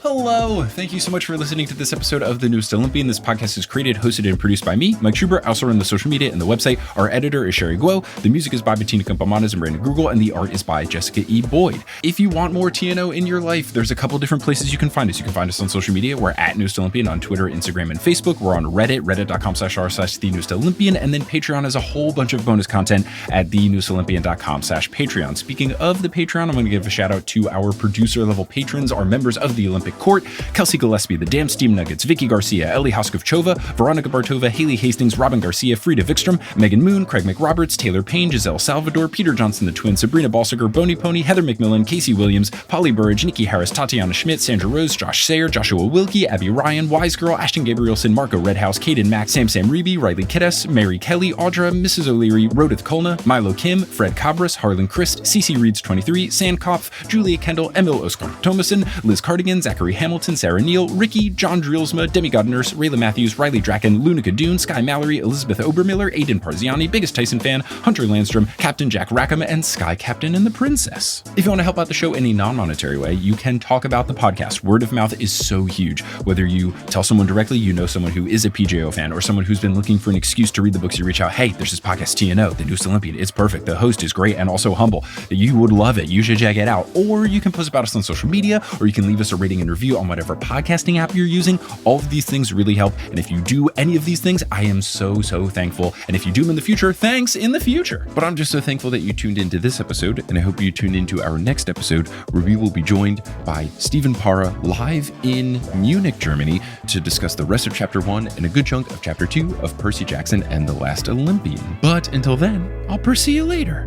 Hello, Hello! Thank you so much for listening to this episode of The Newest Olympian. This podcast is created, hosted, and produced by me, Mike Schubert. I also run the social media and the website. Our editor is Sherry Guo. The music is by Bettina Campamanas and Brandon Google, and the art is by Jessica E. Boyd. If you want more TNO in your life, there's a couple different places you can find us. You can find us on social media. We're at Newest Olympian on Twitter, Instagram, and Facebook. We're on Reddit, reddit.com/r/The Newest Olympian, and then Patreon has a whole bunch of bonus content at thenewestolympian.com/Patreon. Speaking of the Patreon, I'm going to give a shout out to our producer level patrons, our members of the Olympic Court: Kelsey Gillespie, the Damn Steam Nuggets, Vicky Garcia, Ellie Hoskovchova, Veronica Bartova, Haley Hastings, Robin Garcia, Frida Vikstrom, Megan Moon, Craig McRoberts, Taylor Payne, Giselle Salvador, Peter Johnson the Twin, Sabrina Balsiger, Boney Pony, Heather McMillan, Casey Williams, Polly Burridge, Nikki Harris, Tatiana Schmidt, Sandra Rose, Josh Sayer, Joshua Wilkie, Abby Ryan, Wise Girl, Ashton Gabrielson, Marco Redhouse, Caden Mack, Sam Reeby, Riley Kiddes, Mary Kelly, Audra, Mrs. O'Leary, Rodith Kolna, Milo Kim, Fred Cabras, Harlan Christ, CC Reeds 23, Sandkopf, Julia Kendall, Emil Oscar Thomason, Liz Cardigan, Zachary Hamilton, Sarah Neal, Ricky, John Drielsma, Demigod Nurse, Rayla Matthews, Riley Draken, Lunica Dune, Sky Mallory, Elizabeth Obermiller, Aidan Parziani, Biggest Tyson Fan, Hunter Landstrom, Captain Jack Rackham, and Sky Captain and the Princess. If you want to help out the show in a non-monetary way, you can talk about the podcast. Word of mouth is so huge. Whether you tell someone directly, you know someone who is a PJO fan, or someone who's been looking for an excuse to read the books, you reach out, hey, there's this podcast TNO, The Newest Olympian. It's perfect. The host is great and also humble. You would love it. You should check it out. Or you can post about us on social media, or you can leave us a rating and review on whatever podcasting app you're using. All of these things really help. And if you do any of these things, I am so thankful. And if you do them in the future, thanks in the future. But I'm just so thankful that you tuned into this episode, and I hope you tune into our next episode, where we will be joined by Stephen Parra live in Munich, Germany, to discuss the rest of Chapter 1 and a good chunk of Chapter 2 of Percy Jackson and the Last Olympian. But until then, I'll Percy you later.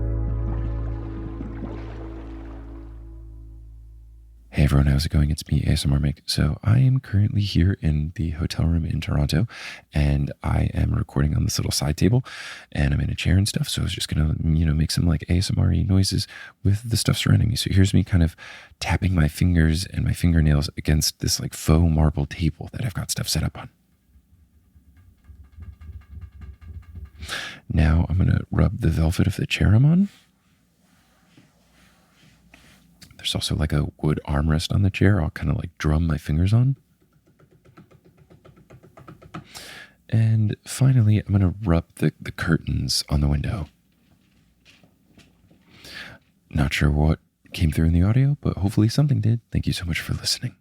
Hey everyone, how's it going? It's me, ASMR Mike. So I am currently here in the hotel room in Toronto, and I am recording on this little side table, and I'm in a chair and stuff. So I was just gonna, make some like ASMR-y noises with the stuff surrounding me. So here's me kind of tapping my fingers and my fingernails against this like faux marble table that I've got stuff set up on. Now I'm gonna rub the velvet of the chair I'm on. There's also like a wood armrest on the chair I'll kind of like drum my fingers on. And finally, I'm going to rub the curtains on the window. Not sure what came through in the audio, but hopefully something did. Thank you so much for listening.